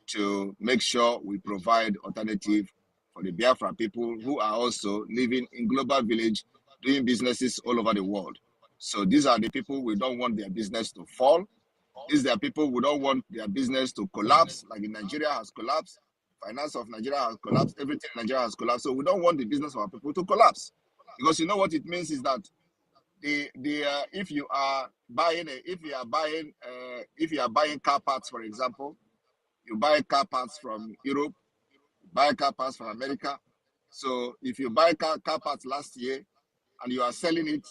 S2: to make sure we provide alternative for the Biafra people who are also living in global village, doing businesses all over the world. So these are the people we don't want their business to fall. These are people we don't want their business to collapse, like in Nigeria has collapsed. Finance of Nigeria has collapsed. Everything in Nigeria has collapsed. So we don't want the business of our people to collapse, because you know what it means is that if you are buying car parts, for example, you buy car parts from Europe, buy car parts from America. So if you buy car parts last year and you are selling it,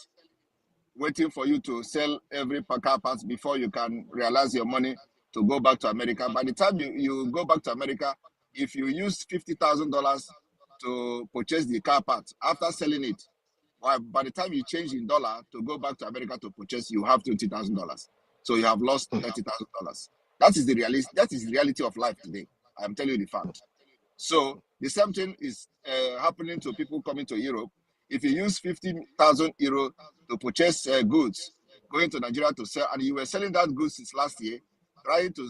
S2: waiting for you to sell every car parts before you can realize your money to go back to America. By the time you go back to America, if you use $50,000 to purchase the car parts, after selling it, by the time you change in dollar to go back to America to purchase, you have $20,000. So you have lost $30,000. That is the reality of life today. I'm telling you the fact. So the same thing is happening to people coming to Europe. If you use 50,000 euro to purchase goods, going to Nigeria to sell, and you were selling that goods since last year, trying to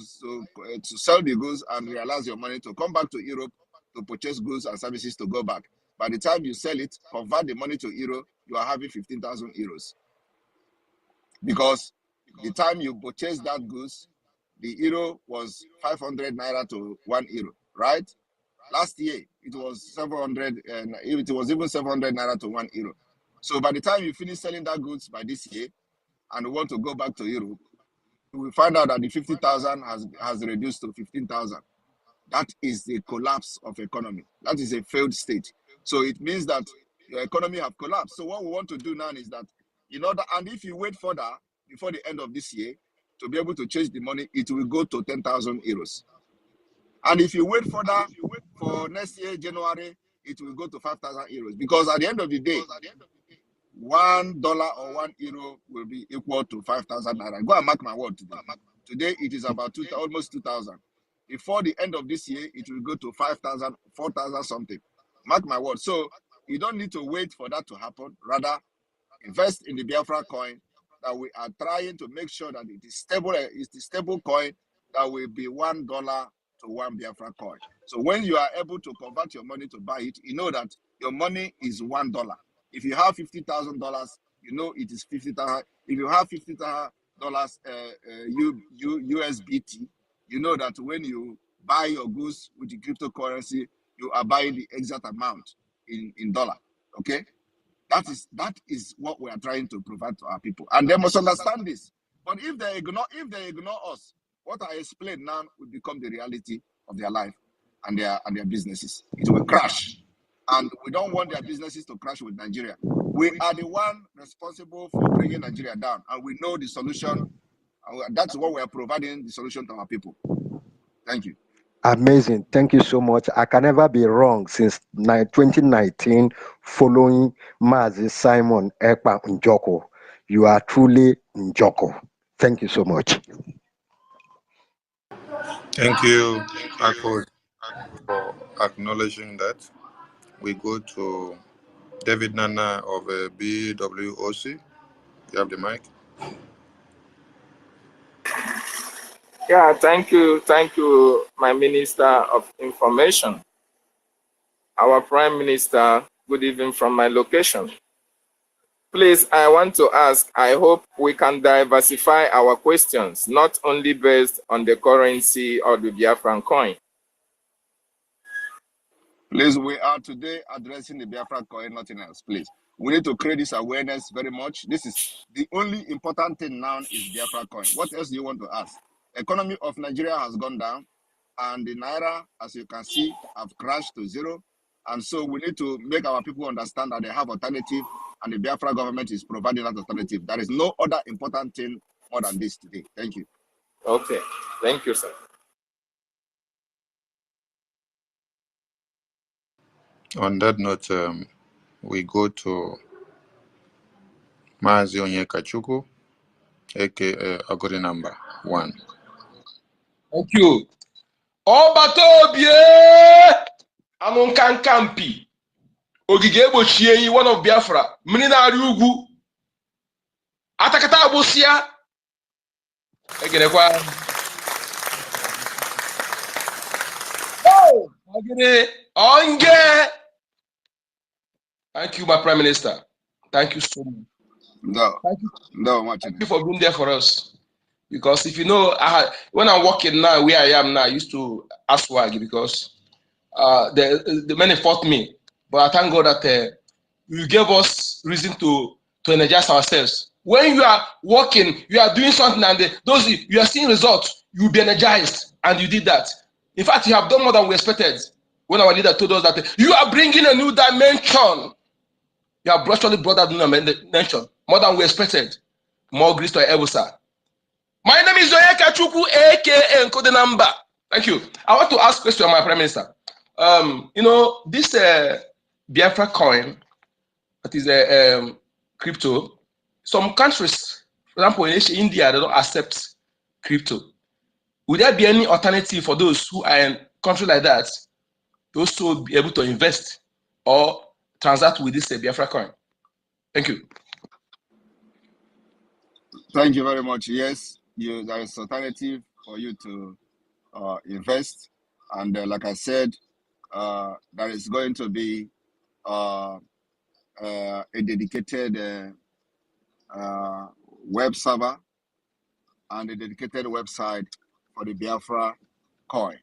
S2: sell the goods and realize your money to come back to Europe to purchase goods and services to go back. By the time you sell it, convert the money to euro, you are having 15,000 euros. Because the time you purchase that goods, the euro was 500 naira to 1 euro, right? Last year, it was 700, and it was even 700 naira to 1 euro. So by the time you finish selling that goods by this year and want to go back to Europe, we find out that the 50,000 has reduced to 15,000. That is the collapse of economy. That is a failed state. So it means that your economy have collapsed. So what we want to do now is that, and if you wait further before the end of this year to be able to change the money, it will go to 10,000 euros. And if you wait further for next year, January, it will go to 5,000 euros. Because at the end of the day, $1 or 1 euro will be equal to 5,000 naira. Go and mark my word today. Today it is about almost 2,000. Before the end of this year, it will go to 5,000, 4,000 something. Mark my word. So you don't need to wait for that to happen. Rather, invest in the Biafra coin that we are trying to make sure that it is stable. It's the stable coin that will be $1 to 1 Biafra coin. So when you are able to convert your money to buy it, you know that your money is $1. If you have $50,000, you know it is 50,000. If you have $50,000 USBT, you know that when you buy your goods with the cryptocurrency, you are buying the exact amount in dollar. Okay, that is what we are trying to provide to our people, and they must understand this. But if they ignore us, what I explained now will become the reality of their life and their businesses. It will crash, and we don't want their businesses to crash with Nigeria. We are the one responsible for bringing Nigeria down, and we know the solution. And that's what we are providing the solution to our people. Thank you.
S5: Amazing. Thank you so much. I can never be wrong since 2019 following Mazi Simon Ekpa Njoko. You are truly Njoko. Thank you so much.
S1: Thank you, Akko, for acknowledging that. We go to David Nana of BWOC. You have the mic.
S6: Yeah, thank you, my Minister of Information. Our Prime Minister, good evening from my location. Please, I want to ask, I hope we can diversify our questions, not only based on the currency or the Biafran coin.
S2: Please, we are today addressing the Biafra coin, nothing else, please. We need to create this awareness very much. This is the only important thing now is Biafra coin. What else do you want to ask? Economy of Nigeria has gone down, and the Naira, as you can see, have crashed to zero. And so we need to make our people understand that they have alternative, and the Biafra government is providing that alternative. There is no other important thing more than this today. Thank you.
S6: Okay, thank you, sir.
S1: On that note, we go to Mazi Onyekachuku, aka Agodi number 1.
S7: Thank you. Obatobie Anunkankampi Ogige Egbochie one of Biafra mmiri na-arị ugwu atakata agbụsịa egenekwa Thank you, my Prime Minister. Thank you so much.
S2: No,
S7: Thank you.
S2: no, much.
S7: Thank you for being there for us. Because if you know, when I'm working now, where I am now, I used to ask Wagi because the many fought me. But I thank God that you gave us reason to energize ourselves. When you are working, you are doing something, and you are seeing results, you'll be energized, and you did that. In fact, you have done more than we expected. When our leader told us that you are bringing a new dimension, you have actually brought that new dimension more than we expected. More grace to Ebusa. My name is Zoyeka Chuku, aka Encode Number. Thank you. I want to ask a question, my Prime Minister. You know, this Biafra coin, that is a crypto, some countries, for example, in India, they don't accept crypto. Would there be any alternative for those who are in countries like that to also be able to invest or transact with this Biafra coin? Thank you.
S2: Thank you very much. Yes, there is alternative for you to invest, and like I said, there is going to be a dedicated web server and a dedicated website for the Biafra coin.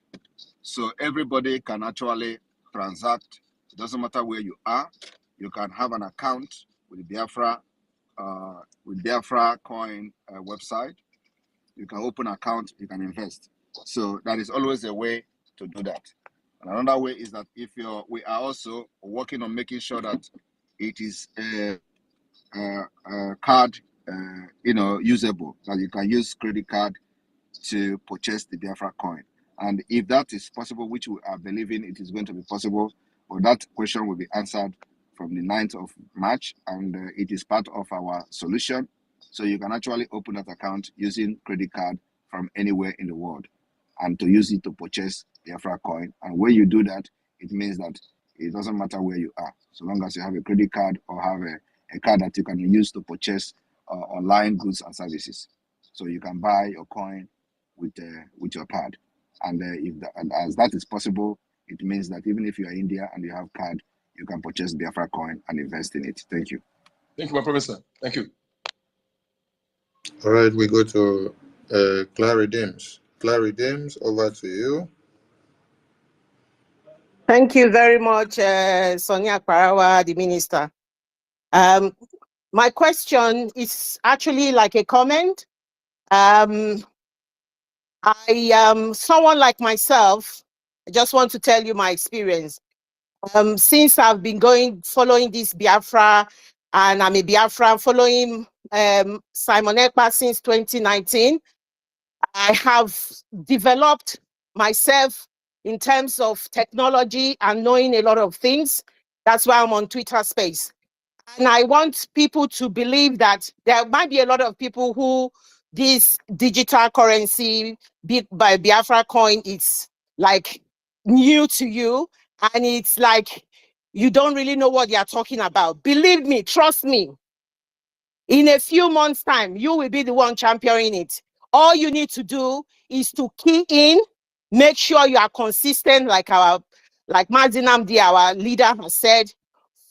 S2: So everybody can actually transact. It doesn't matter where you are. You can have an account with the Biafra coin website. You can open an account, you can invest. So that is always a way to do that. And another way is that we are also working on making sure that it is a card, usable, that you can use credit card to purchase the Biafra coin. And if that is possible, which we are believing it is going to be possible, but that question will be answered from the 9th of March, and it is part of our solution. So you can actually open that account using credit card from anywhere in the world and to use it to purchase Biafra coin. And when you do that, it means that it doesn't matter where you are, so long as you have a credit card or have a card that you can use to purchase online goods and services. So you can buy your coin with your card. And as that is possible, it means that even if you are in India and you have card, you can purchase Biafra coin and invest in it. Thank you.
S7: Thank you, my professor. Thank you.
S1: All right, we go to Clary Dims. Clary Dims, over to you.
S8: Thank you very much, Sonia Parawa, the minister. My question is actually like a comment. I am someone like myself. I just want to tell you my experience. Since I've been following this Biafra, and I'm a Biafra following Simon Ekpa since 2019, I have developed myself in terms of technology and knowing a lot of things. That's why I'm on Twitter Space. And I want people to believe that there might be a lot of people who this digital currency by Biafra coin is like new to you. And it's like, you don't really know what you're talking about. Believe me, trust me. In a few months' time, you will be the one championing it. All you need to do is to key in, make sure you are consistent, like Mazinamdi, our leader, has said,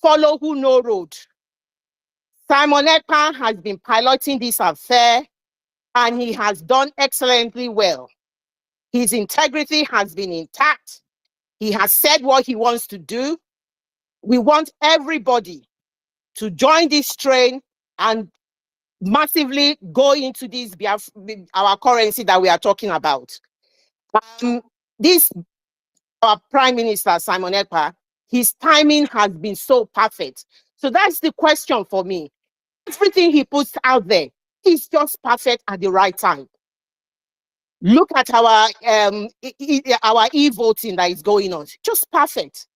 S8: follow who know road. Simon Ekpa has been piloting this affair, and he has done excellently well. His integrity has been intact. He has said what he wants to do. We want everybody to join this train and massively go into this our currency that we are talking about. Our Prime Minister, Simon Ekpa, his timing has been so perfect. So that's the question for me. Everything he puts out there is just perfect at the right time. Look at our e-voting that is going on. Just perfect.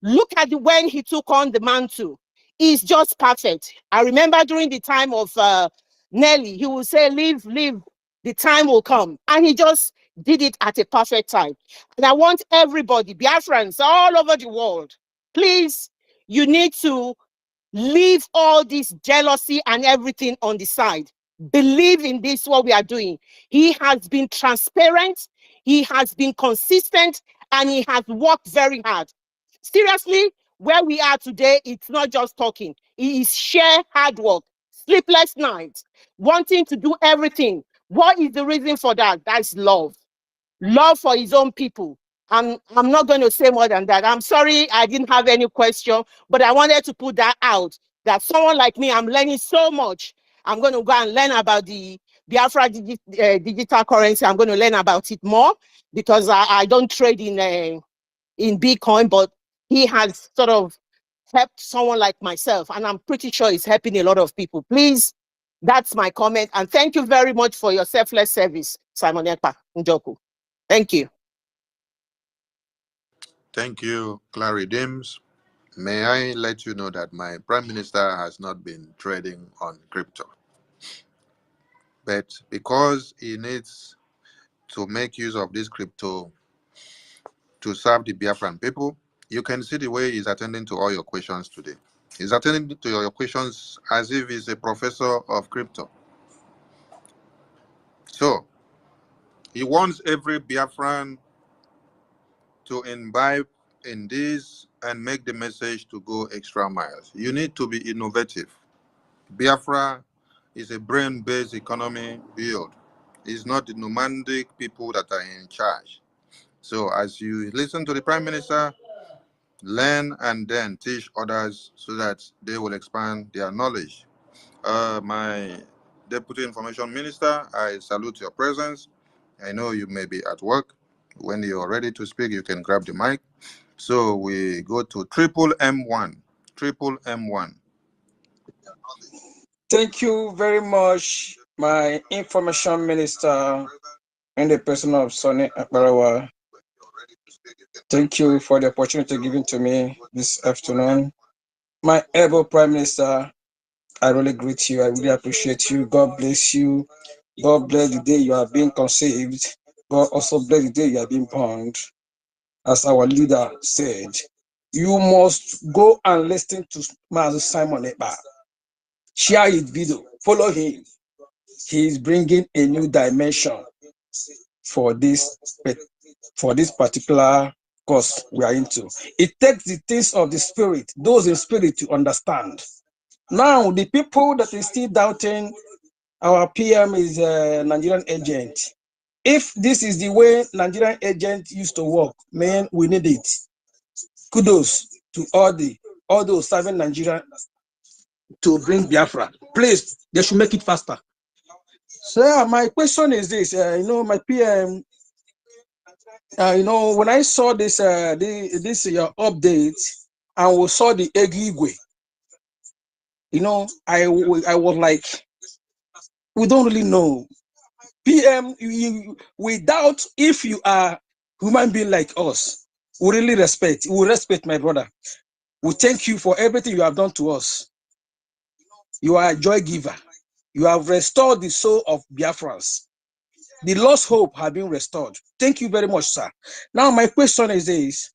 S8: Look at when he took on the mantle. It's just perfect. I remember during the time of Nelly, he would say, leave, the time will come. And he just did it at a perfect time. And I want everybody, Biafrans all over the world, please, you need to leave all this jealousy and everything on the side. Believe in this, what we are doing. He has been transparent. He has been consistent. and he has worked very hard. Seriously, where we are today, it's not just talking. It is sheer hard work, sleepless nights, wanting to do everything. What is the reason for that? That's love. Love for his own people. I'm not going to say more than that. I'm sorry I didn't have any question, but I wanted to put that out, that someone like me, I'm learning so much. I'm going to go and learn about the Biafra digital currency. I'm going to learn about it more, because I don't trade in Bitcoin, but he has sort of helped someone like myself, and I'm pretty sure he's helping a lot of people. Please, that's my comment, and thank you very much for your selfless service, Simon Ekpa Njoku. Thank you.
S1: Thank you, Clary Dims. May I let you know that my Prime Minister has not been trading on crypto. But because he needs to make use of this crypto to serve the Biafran people, you can see the way he's attending to all your questions today. He's attending to your questions as if he's a professor of crypto. So, he wants every Biafran to imbibe in this and make the message to go extra miles. You need to be innovative. Biafra is a brain-based economy build. It's not the nomadic people that are in charge. So as you listen to the Prime Minister, learn and then teach others so that they will expand their knowledge. My Deputy Information Minister, I salute your presence. I know you may be at work. When you're ready to speak, you can grab the mic. So we go to triple M1. Triple M1.
S9: Thank you very much, my Information Minister and the person of Sonny Akbarawa. Thank you for the opportunity given to me this afternoon. My able Prime Minister, I really greet you. I really appreciate you. God bless you. God bless the day you are being conceived. God also bless the day you are being born. As our leader said, you must go and listen to Master Simon Ekpa. Share his video. Follow him. He is bringing a new dimension for this particular course we are into. It takes the things of the spirit, those in spirit, to understand. Now, the people that is still doubting our PM is a Nigerian agent. If this is the way Nigerian agent used to work, man, we need it. Kudos to all those serving Nigeria to bring Biafra. Please, they should make it faster. So my question is this: my PM, when I saw this your update, and we saw the Egigwe, I was like, we don't really know. PM, we doubt if you are human being like us. We really respect. We respect, my brother. We thank you for everything you have done to us. You are a joy giver. You have restored the soul of Biafrans. The lost hope has been restored. Thank you very much, sir. Now, my question is this.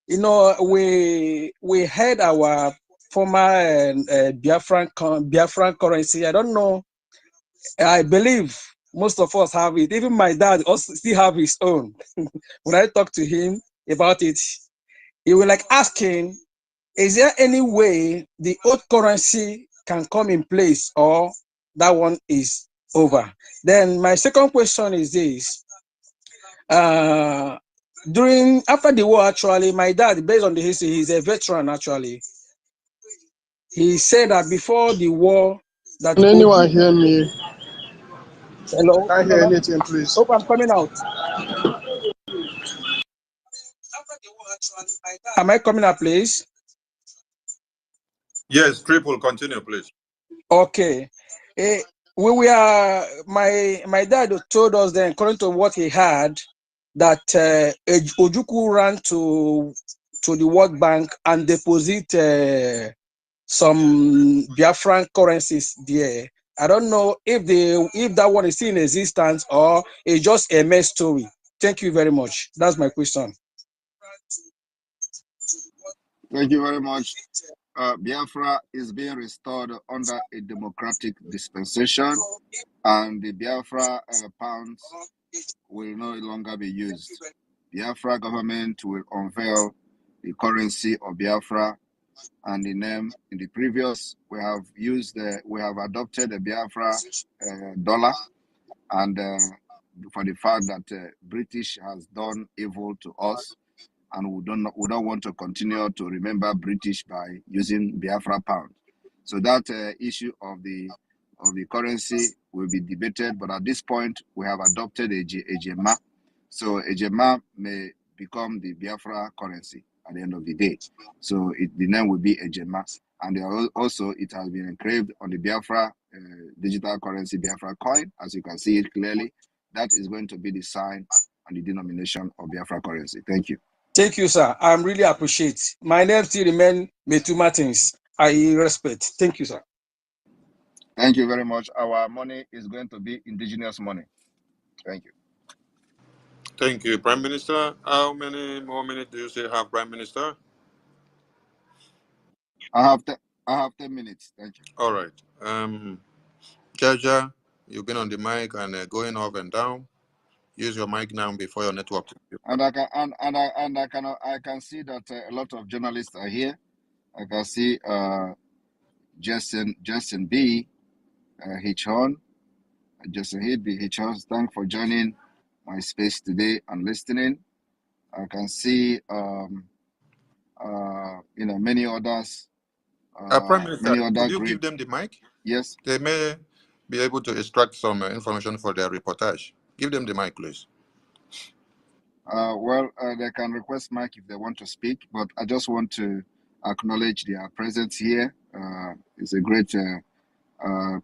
S9: We had our former Biafran currency. I don't know. I believe most of us have it. Even my dad also still have his own. When I talk to him about it, he will like asking, is there any way the old currency can come in place, or that one is over? Then my second question is this. After the war, actually, my dad, based on the history, he's a veteran, actually. He said that before the war, that
S10: can anyone hear me?
S9: Hello?
S10: I can't hear anything, please.
S9: Hope I'm coming out. Am I coming out, please?
S1: Yes, triple, continue, please.
S9: Okay. My dad told us then, according to what he had, that Ojukwu ran to the World Bank and deposit some Biafran currencies there. I don't know if that one is still in existence or it's just a mess story. Thank you very much. That's my question.
S2: Thank you very much. Biafra is being restored under a democratic dispensation, and the Biafra pounds will no longer be used. Biafra government will unveil the currency of Biafra and the name. In the previous, we have adopted the Biafra dollar, and for the fact that British has done evil to us, and we don't want to continue to remember British by using Biafra pound. So that issue of the currency will be debated, but at this point we have adopted a Ejema. So Ejema may become the Biafra currency at the end of the day. So the name will be Ejema, and also it has been engraved on the Biafra digital currency, Biafra coin, as you can see it clearly. That is going to be the sign and the denomination of Biafra currency. Thank you.
S9: Thank you, sir. I'm really appreciate. My name still remain Metu Martins. I respect. Thank you, sir.
S2: Thank you very much. Our money is going to be indigenous money. Thank you.
S1: Thank you, Prime Minister. How many more minutes do you still have, Prime Minister?
S2: I have 10 minutes. Thank you.
S1: All right. Jaja, you've been on the mic and going up and down. Use your mic now before your network.
S2: And I can see that a lot of journalists are here. I can see Justin B. Hichon. Justin Hichon, thanks for joining my space today and listening. I can see many others.
S1: Prime Minister,
S2: many other
S1: could you
S2: great.
S1: give them the mic?
S2: Yes.
S1: They may be able to extract some information for their reportage. Give them the mic, please.
S2: They can request mic if they want to speak, but I just want to acknowledge their presence here. It's a great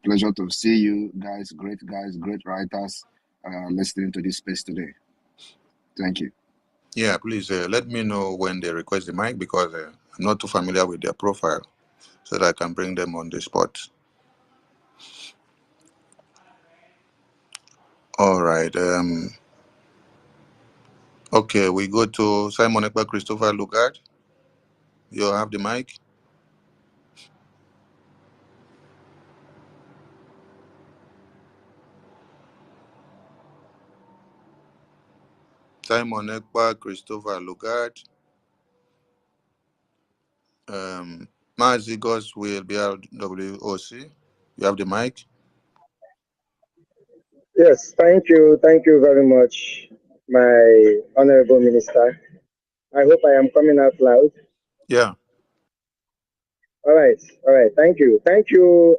S2: pleasure to see you guys, great writers, listening to this space today. Thank you.
S1: Yeah, please let me know when they request the mic, because I'm not too familiar with their profile, so that I can bring them on the spot. All right. Okay, we go to Simon Ekpa Christopher Lugard. You have the mic. Simon Ekpa Christopher Lugard. Mazigos will be our WOC. You have the mic.
S11: Yes, thank you very much, my honorable minister. I hope I am coming out loud.
S1: Yeah.
S11: All right, thank you,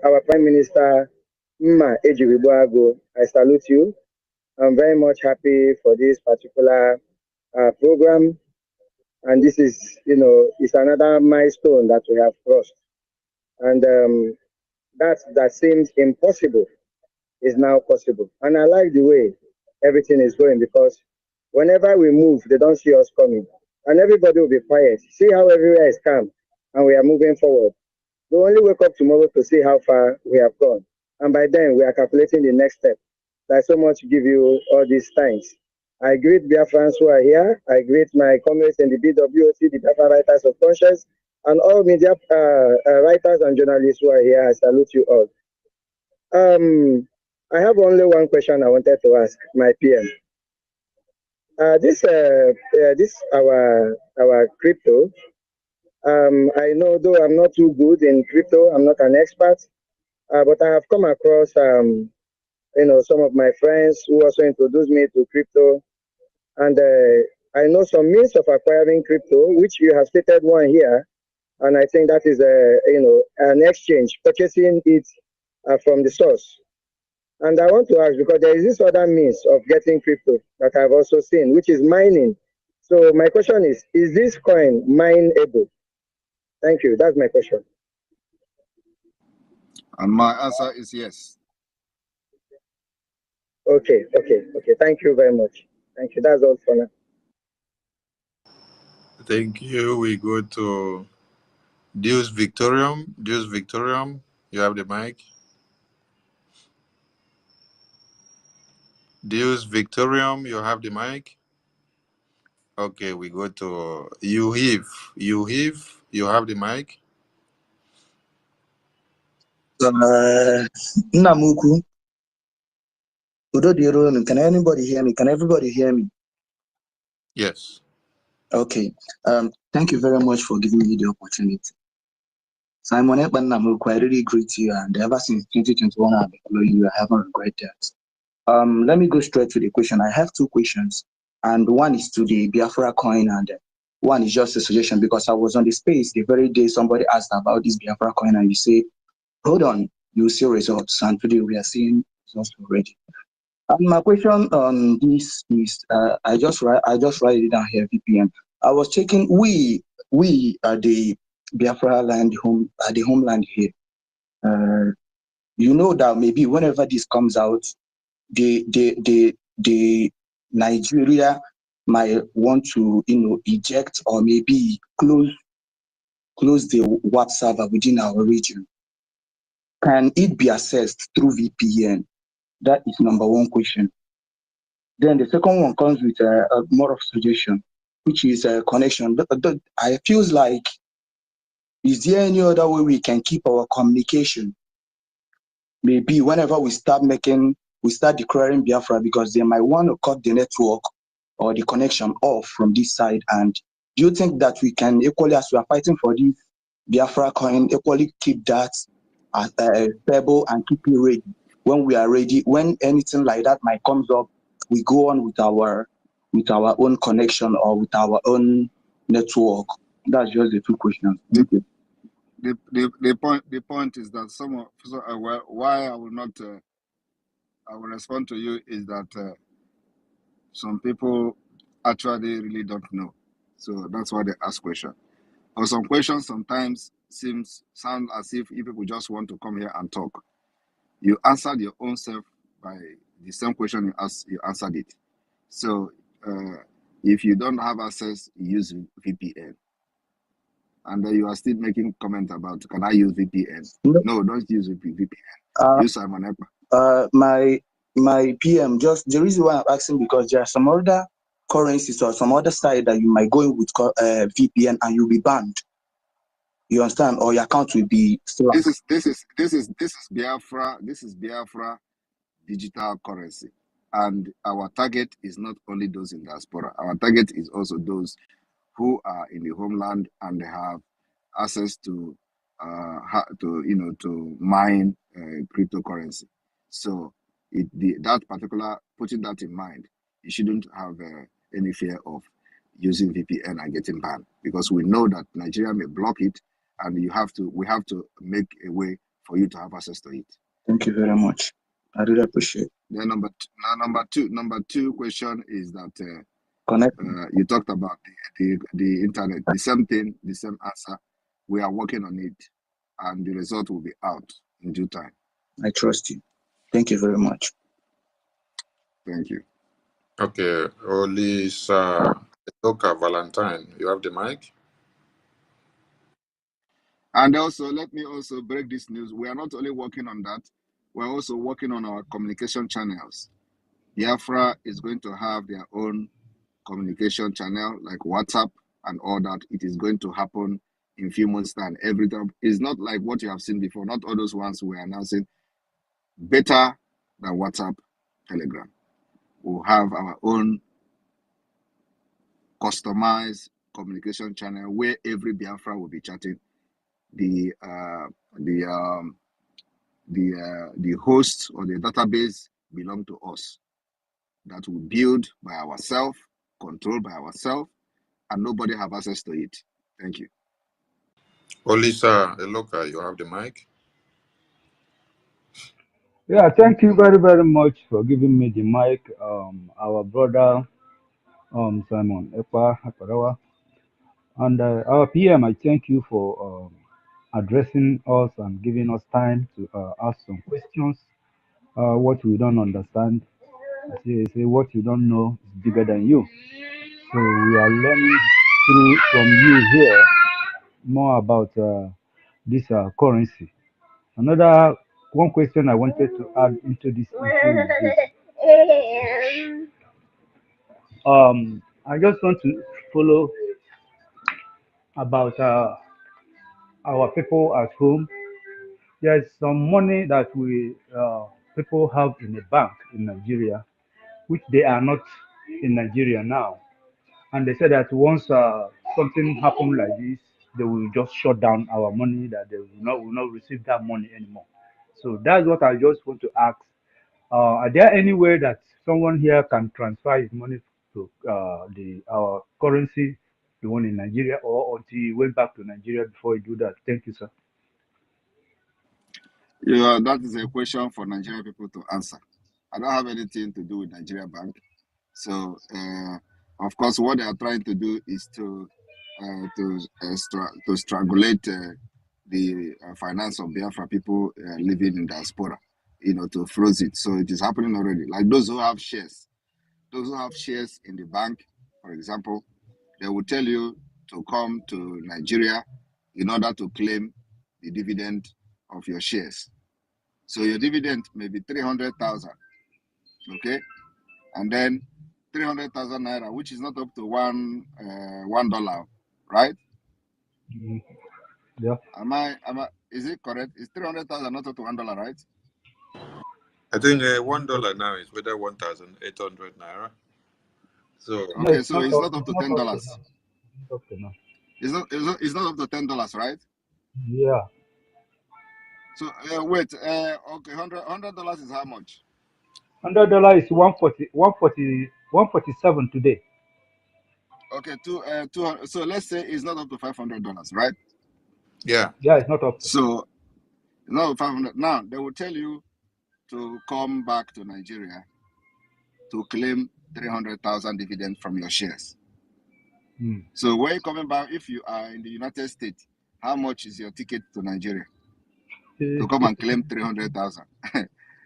S11: our Prime Minister, Mma Ejiwibuago. I salute you. I'm very much happy for this particular program, and this is, it's another milestone that we have crossed, and that seems impossible is now possible. And I like the way everything is going, because whenever we move, they don't see us coming. And everybody will be quiet. See how everywhere is calm and we are moving forward. They only wake up tomorrow to see how far we have gone. And by then, we are calculating the next step. I so much give you all these thanks. I greet Biafrans who are here. I greet my comrades in the BWOC, the Biafra Writers of Conscience, and all media writers and journalists who are here. I salute you all. I have only one question I wanted to ask my PM. This our crypto. I know, though I'm not too good in crypto, I'm not an expert, but I have come across some of my friends who also introduced me to crypto, and I know some means of acquiring crypto, which you have stated one here, and I think that is an exchange, purchasing it from the source. And I want to ask, because there is this other means of getting crypto that I've also seen, which is mining. So my question is this coin mineable? Thank you. That's my question.
S2: And my answer is yes.
S11: Okay. Thank you very much. Thank you. That's all for now.
S1: Thank you. We go to Deus Victorium. Deus Victorium, you have the mic. Deus Victorium, you have the mic. Okay, we go to Yuhiv. Yuhiv, you have the mic.
S12: Namuku. Can anybody hear me? Can everybody hear me?
S1: Yes.
S12: Okay. Thank you very much for giving me the opportunity. Simon Ekpan, I really greet you, and ever since 2021, I've been following you. I haven't regretted that. Let me go straight to the question. I have two questions, and one is to the Biafra coin, and one is just a suggestion because I was on the space the very day somebody asked about this Biafra coin, and you say, hold on, you see results, and today we are seeing results already. And my question on this is, I just write it down here, VPN. I was checking. We are the Biafra land the homeland here. You know that maybe whenever this comes out, the Nigeria might want to eject or maybe close the WAP server within our region. Can it be accessed through VPN? That is number one question. Then the second one comes with more of suggestion, which is a connection. I feels like, is there any other way we can keep our communication? Maybe whenever we start declaring Biafra, because they might want to cut the network or the connection off from this side. And do you think that we can equally, as we are fighting for this Biafra coin, equally keep that stable and keep it ready? When we are ready, when anything like that might comes up, we go on with our own connection or with our own network. That's just the two questions. Thank you.
S2: The point is that why I will not I will respond to you is that some people actually really don't know, so that's why they ask questions. Or some questions sometimes sound as if you people just want to come here and talk. You answered your own self by the same question you answered it. So if you don't have access, use VPN. And you are still making comment about, can I use VPN? No, don't use VPN. Use Simon Ekpa.
S12: My PM, just the reason why I'm asking, because there are some other currencies or some other side that you might go in with VPN and you'll be banned. You understand? Or your account will be flagged.
S2: This is Biafra. This is Biafra digital currency, and our target is not only those in diaspora. Our target is also those who are in the homeland and they have access to mine cryptocurrency. So putting that in mind, you shouldn't have any fear of using VPN and getting banned, because we know that Nigeria may block it, and we have to make a way for you to have access to it.
S12: Thank you very much. I really appreciate it.
S2: Then number two question is that
S12: Connect.
S2: You talked about the internet. The same thing, the same answer. We are working on it, and the result will be out in due time.
S12: I trust you. Thank you very much.
S2: Thank you.
S1: Okay, Olisa Valentine, you have the mic.
S2: And also, let me also break this news. We are not only working on that, we're also working on our communication channels. Biafra is going to have their own communication channel like WhatsApp and all that. It is going to happen in few months' time. Every time it's not like what you have seen before, not all those ones we are announcing. Better than WhatsApp, Telegram. We'll have our own customized communication channel where every Biafra will be chatting. The host or the database belong to us. That will build by ourselves, controlled by ourselves, and nobody have access to it. Thank you.
S1: Olisa Eloka, you have the mic.
S13: Yeah, thank you very, very much for giving me the mic. Our brother Simon Ekpa, and our PM, I thank you for addressing us and giving us time to ask some questions. What we don't understand, I say what you don't know is bigger than you. So we are learning from you here more about this currency. Another one question I wanted to add into this issue is this. I just want to follow about our people at home. There's some money that we people have in a bank in Nigeria, which they are not in Nigeria now. and they said that once something happened like this, they will just shut down our money, that they will not receive that money anymore. So that's what I just want to ask. Are there any way that someone here can transfer his money to the our currency, the one in Nigeria, or until he went back to Nigeria before he do that? Thank you, sir.
S2: Yeah, that is a question for Nigerian people to answer. I don't have anything to do with Nigeria Bank. So, of course, what they are trying to do is to strangulate the finance of Biafra people living in diaspora, to freeze it. So it is happening already. Like those who have shares in the bank, for example, they will tell you to come to Nigeria in order to claim the dividend of your shares. So your dividend may be 300,000, okay? And then 300,000 naira, which is not up to $1, right?
S13: Mhm. Yeah.
S2: Is it correct? Is 300,000 not up to $1, right?
S1: I think $1 now is whether 1,800 naira. So
S13: No,
S2: Okay,
S13: it's
S2: so
S13: not
S2: it's
S13: up.
S2: not up
S13: It's
S2: to
S13: not up to
S2: $10.
S13: now. It's not up to now.
S2: It's not up to $10, right?
S13: Yeah.
S2: So wait, okay, $100 is how much?
S13: $100 is 147 today.
S2: Okay, 200. So let's say it's not up to $500, right?
S1: yeah,
S13: Yeah, it's not up to.
S2: So not 500. Now they will tell you to come back to Nigeria to claim 300,000 dividend from your shares. So where you coming back? If you are in the United States, how much is your ticket to Nigeria to come and claim 300,000?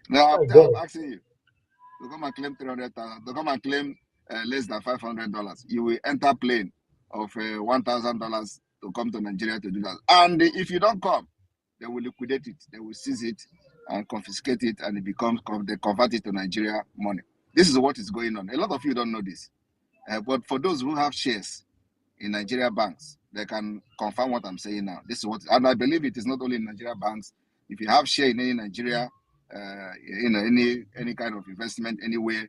S2: Now I'm asking you to come and claim 300,000. To come and claim less than $500, you will enter plane of $1,000 to come to Nigeria to do that. And if you don't come, they will liquidate it. They will seize it and confiscate it, and they convert it to Nigeria money. This is what is going on. A lot of you don't know this, but for those who have shares in Nigeria banks, they can confirm what I'm saying now. This is what, and I believe it is not only in Nigeria banks. If you have share in any Nigeria, any kind of investment anywhere,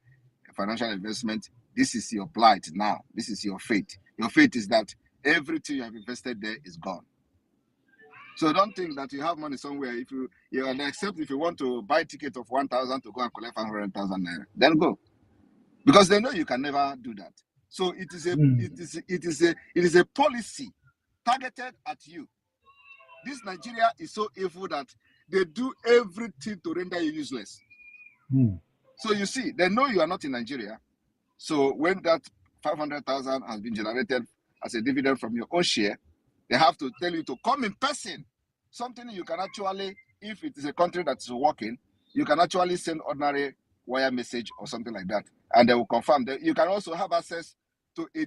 S2: financial investment, this is your plight now. This is your fate. Your fate is that everything you have invested there is gone. So don't think that you have money somewhere. If except if you want to buy a ticket of 1,000 to go and collect 500,000 naira, then go, because they know you can never do that. So it is a policy targeted at you. This Nigeria is so evil that they do everything to render you useless. So you see, they know you are not in Nigeria. So when that 500,000 has been generated as a dividend from your own share, they have to tell you to come in person. Something you can actually, if it is a country that is working, you can actually send ordinary wire message or something like that, and they will confirm that. You can also have access to a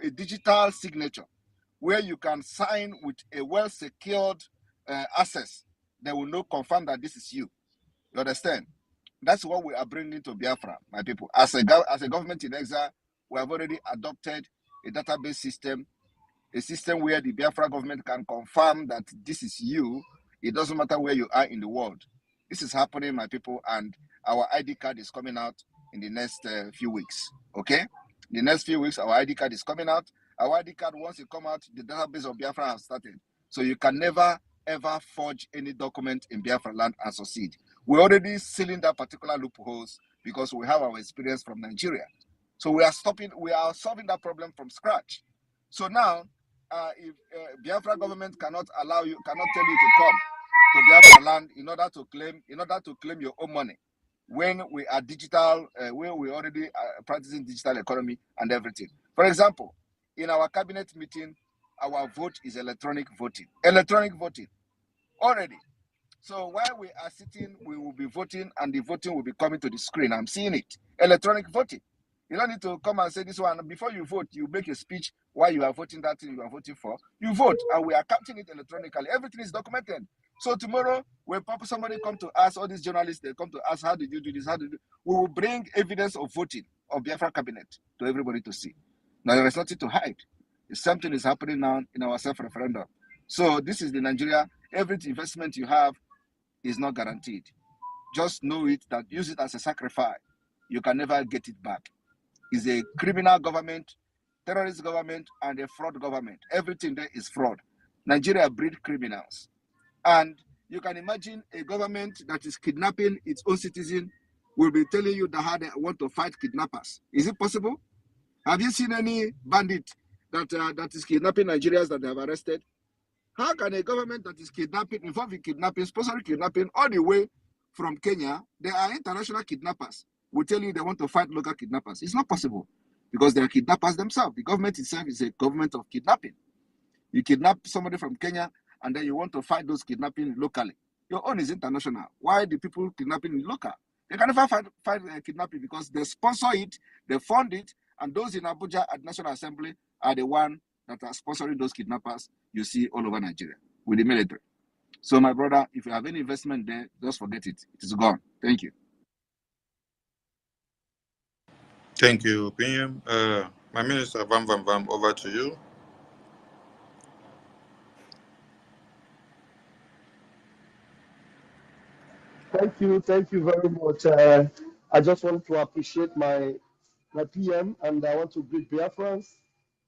S2: digital signature where you can sign with a well-secured access. They will confirm that this is you. You understand? That's what we are bringing to Biafra, my people. As a government in exile, we have already adopted a database system, a system where the Biafra government can confirm that this is you. It doesn't matter where you are in the world. This is happening, my people, and our ID card is coming out in the next few weeks, okay? The next few weeks, our ID card is coming out. Our ID card, once it come out, the database of Biafra has started. So you can never, ever forge any document in Biafra land and succeed. We're already sealing that particular loopholes because we have our experience from Nigeria. So we are solving that problem from scratch. So now, if Biafra government cannot tell you to come to Biafra land in order to claim your own money, when we are digital, when we already practicing digital economy and everything. For example, in our cabinet meeting, our vote is electronic voting. Electronic voting already. So while we are sitting, we will be voting, and the voting will be coming to the screen. I'm seeing it. Electronic voting. You don't need to come and say this one. Before you vote, you make a speech why you are voting that thing you are voting for. You vote, and we are counting it electronically. Everything is documented. So tomorrow, when somebody come to us, all these journalists, they come to us, how did you do this? We will bring evidence of voting of Biafra cabinet to everybody to see. Now, there is nothing to hide. Something is happening now in our self-referendum. So this is the Nigeria. Every investment you have is not guaranteed. Just know it, that use it as a sacrifice. You can never get it back. It's a criminal government. terrorist government and a fraud government. Everything there is fraud. Nigeria breed criminals. And you can imagine a government that is kidnapping its own citizen will be telling you that how they want to fight kidnappers. Is it possible? Have you seen any bandit that is kidnapping Nigerians that they have arrested? How can a government that is kidnapping, involved in kidnapping, sponsoring kidnapping all the way from Kenya, they are international kidnappers, will tell you they want to fight local kidnappers? It's not possible because they are kidnappers themselves. The government itself is a government of kidnapping. You kidnap somebody from Kenya and then you want to fight those kidnapping locally. Your own is international. Why the people kidnapping local? They can never fight kidnapping because they sponsor it, they fund it, and those in Abuja at National Assembly are the one that are sponsoring those kidnappers you see all over Nigeria with the military. So my brother, if you have any investment there, just forget it. It is gone. Thank you.
S1: Thank you, PM. My Minister, Vam, over to you.
S10: Thank you very much. I just want to appreciate my PM, and I want to greet Biafrans.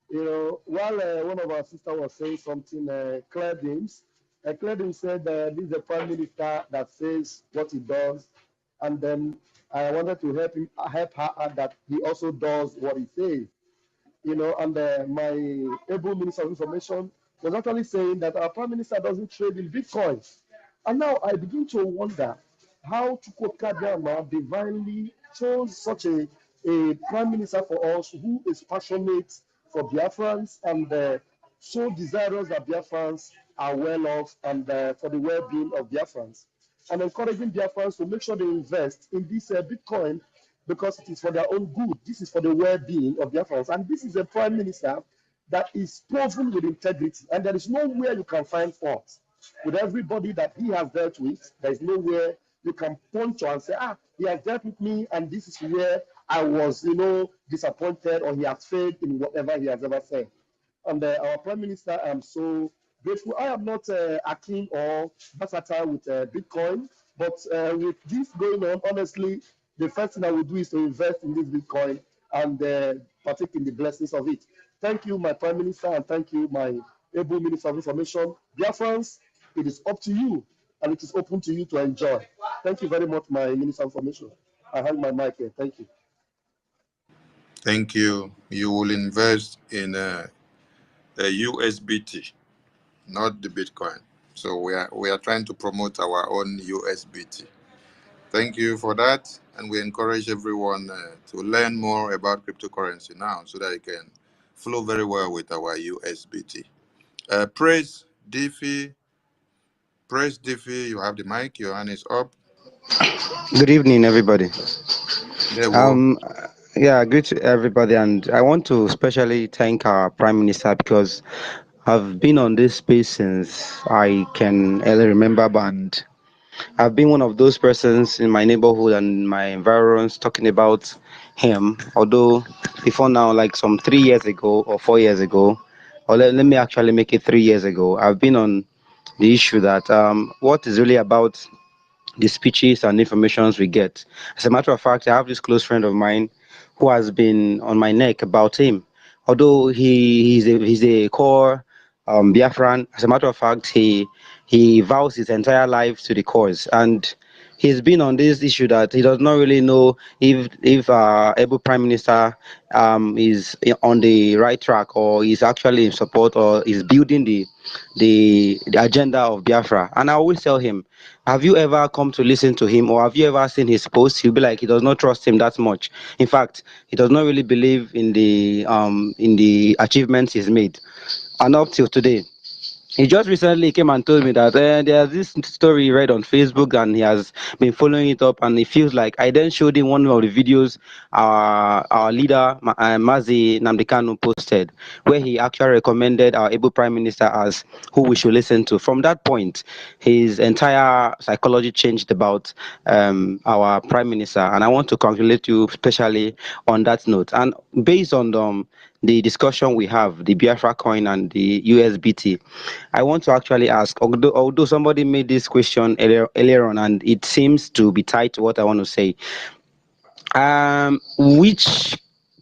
S10: You know, while one of our sisters was saying something, Claire Dames said this is the Prime Minister that says what he does, and then I wanted to help her add that he also does what he says. You know, and my able Minister of Information was actually saying that our Prime Minister doesn't trade in Bitcoin. And now I begin to wonder how Chukwuka divinely chose such a Prime Minister for us who is passionate for Biafrans and so desirous that Biafrans are well off and for the well-being of Biafrans. And encouraging Biafrans to make sure they invest in this Bitcoin because it is for their own good. This is for the well-being of Biafrans. And this is a Prime Minister that is proven with integrity. And there is nowhere you can find fault. With everybody that he has dealt with, there is nowhere you can point to and say, he has dealt with me, and this is where I was, disappointed, or he has failed in whatever he has ever said. And our Prime Minister, I'm so grateful. I am not akin or versatile with Bitcoin, but with this going on, honestly, the first thing I will do is to invest in this Bitcoin and partake in the blessings of it. Thank you, my Prime Minister, and thank you, my able Minister of Information. Dear friends, it is up to you, and it is open to you to enjoy. Thank you very much, my Minister of Information. I hang my mic here. Thank you.
S1: Thank you. You will invest in a USBT, not the Bitcoin. So we are trying to promote our own USBT. Thank you for that, and we encourage everyone to learn more about cryptocurrency now so that it can flow very well with our USBT. Praise Diffie, you have the mic. Your hand is up.
S14: Good evening, everybody.
S1: There we go.
S14: Yeah, good to everybody, and I want to especially thank our Prime Minister because I've been on this space since I can early remember, and I've been one of those persons in my neighborhood and my environs talking about him. Although before now, like some 3 years ago or 4 years ago, or let me actually make it 3 years ago, I've been on the issue that what is really about the speeches and informations we get. As a matter of fact, I have this close friend of mine who has been on my neck about him. Although he's a core Biafran, as a matter of fact, he vows his entire life to the cause, and he's been on this issue that he does not really know if able Prime Minister is on the right track or is actually in support or is building the agenda of Biafra. And I always tell him, have you ever come to listen to him, or have you ever seen his posts? He'll be like, he does not trust him that much. In fact, he does not really believe in the achievements he's made. And up till today, he just recently came and told me that there's this story he read on Facebook and he has been following it up, and he feels like I then showed him one of the videos our leader Mazi Namdekanu posted, where he actually recommended our able Prime Minister as who we should listen to. From that point, his entire psychology changed about our Prime Minister, and I want to congratulate you especially on that note. And based on the discussion we have, the Biafra coin and the USBT, I want to actually ask, although somebody made this question earlier on, and it seems to be tied to what I want to say, which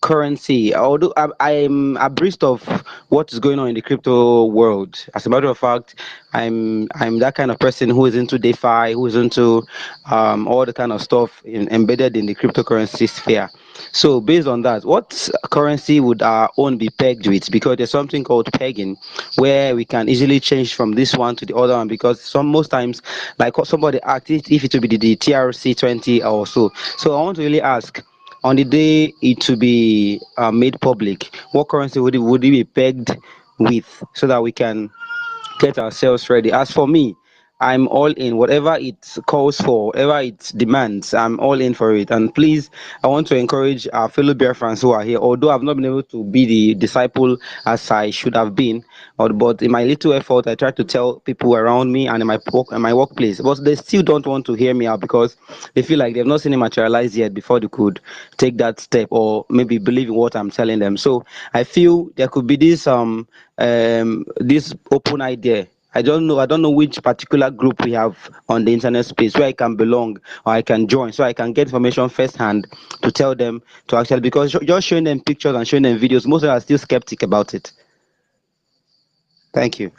S14: currency, although I'm abreast of what is going on in the crypto world. As a matter of fact, I'm that kind of person who is into DeFi, who is into all the kind of stuff embedded in the cryptocurrency sphere. So based on that, what currency would our own be pegged with? Because there's something called pegging, where we can easily change from this one to the other one. Because most times, like what somebody asked, if it would be the TRC20 or so. So I want to really ask, on the day it to be made public, what currency would it be pegged with, so that we can get ourselves ready? As for me, I'm all in. Whatever it calls for, whatever it demands, I'm all in for it. And please, I want to encourage our fellow Biafrans who are here, although I've not been able to be the disciple as I should have been, but in my little effort, I try to tell people around me and in my workplace. But they still don't want to hear me out because they feel like they've not seen it materialize yet before they could take that step or maybe believe in what I'm telling them. So I feel there could be this open idea. I don't know which particular group we have on the internet space where I can belong or I can join, so I can get information firsthand to tell them to actually, because just showing them pictures and showing them videos, most of them are still skeptic about it. Thank you.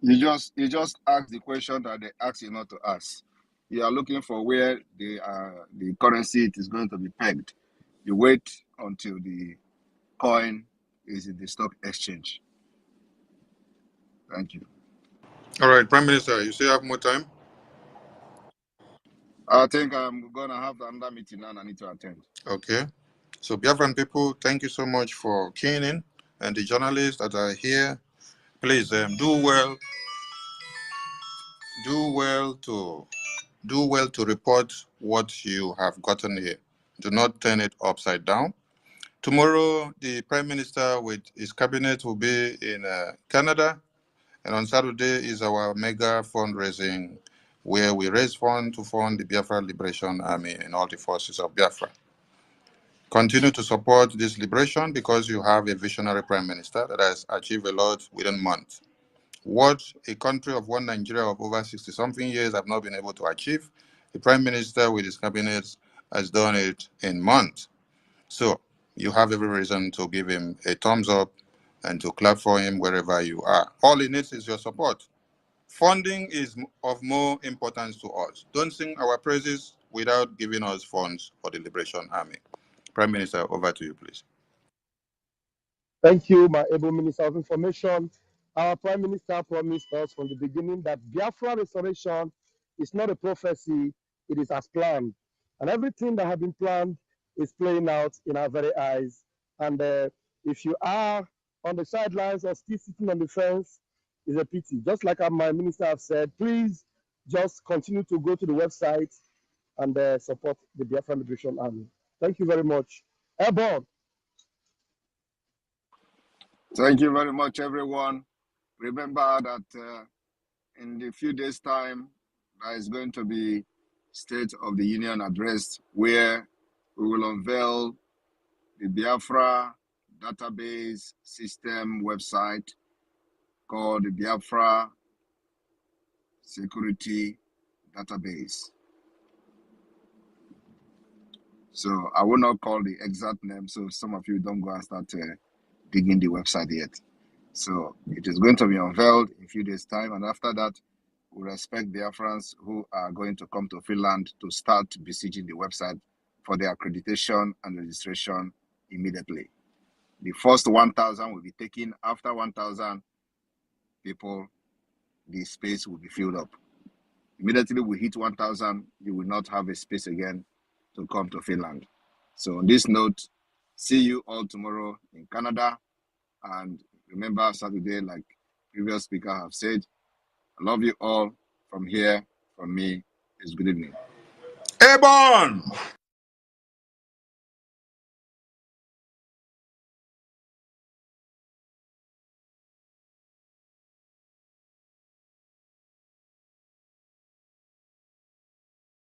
S2: You just ask the question that they ask you not to ask. You are looking for where the currency is going to be pegged. You wait until the coin is in the stock exchange. Thank you.
S1: All right, Prime Minister, you still have more time?
S2: I think I'm gonna have another meeting now and I need to attend.
S1: Okay. So Biafran people, thank you so much for keying in, and the journalists that are here, please do well to report what you have gotten here. Do not turn it upside down. Tomorrow, the Prime Minister with his cabinet will be in Canada, and on Saturday is our mega fundraising, where we raise funds to fund the Biafra Liberation Army and all the forces of Biafra. Continue to support this liberation because you have a visionary Prime Minister that has achieved a lot within months. What a country of one Nigeria of over 60-something years have not been able to achieve, the Prime Minister with his cabinet has done it in months. So you have every reason to give him a thumbs up and to clap for him wherever you are. All he needs is your support. Funding is of more importance to us. Don't sing our praises without giving us funds for the Liberation Army. Prime Minister, over to you, please.
S10: Thank you, my able Minister of Information. Our Prime Minister promised us from the beginning that Biafra restoration is not a prophecy, it is as planned. And everything that has been planned is playing out in our very eyes. And if you are on the sidelines or still sitting on the fence, it's a pity. Just like my minister have said, please just continue to go to the website and support the Biafra Liberation Army. Thank you very much. Airborne.
S2: Thank you very much, everyone. Remember that in a few days' time, there is going to be State of the Union address where we will unveil the Biafra database system website called the Biafra Security Database. So I will not call the exact name, so some of you don't go and start digging the website yet. So it is going to be unveiled in a few days' time, and after that, we expect Biafrans who are going to come to Finland to start besieging the website for their accreditation and registration immediately. The first 1,000 will be taken. After 1,000 people, the space will be filled up. Immediately we hit 1,000, you will not have a space again to come to Finland. So on this note, see you all tomorrow in Canada. And remember, Saturday, like previous speaker have said, I love you all. From here, from me, is good evening.
S1: Airborne!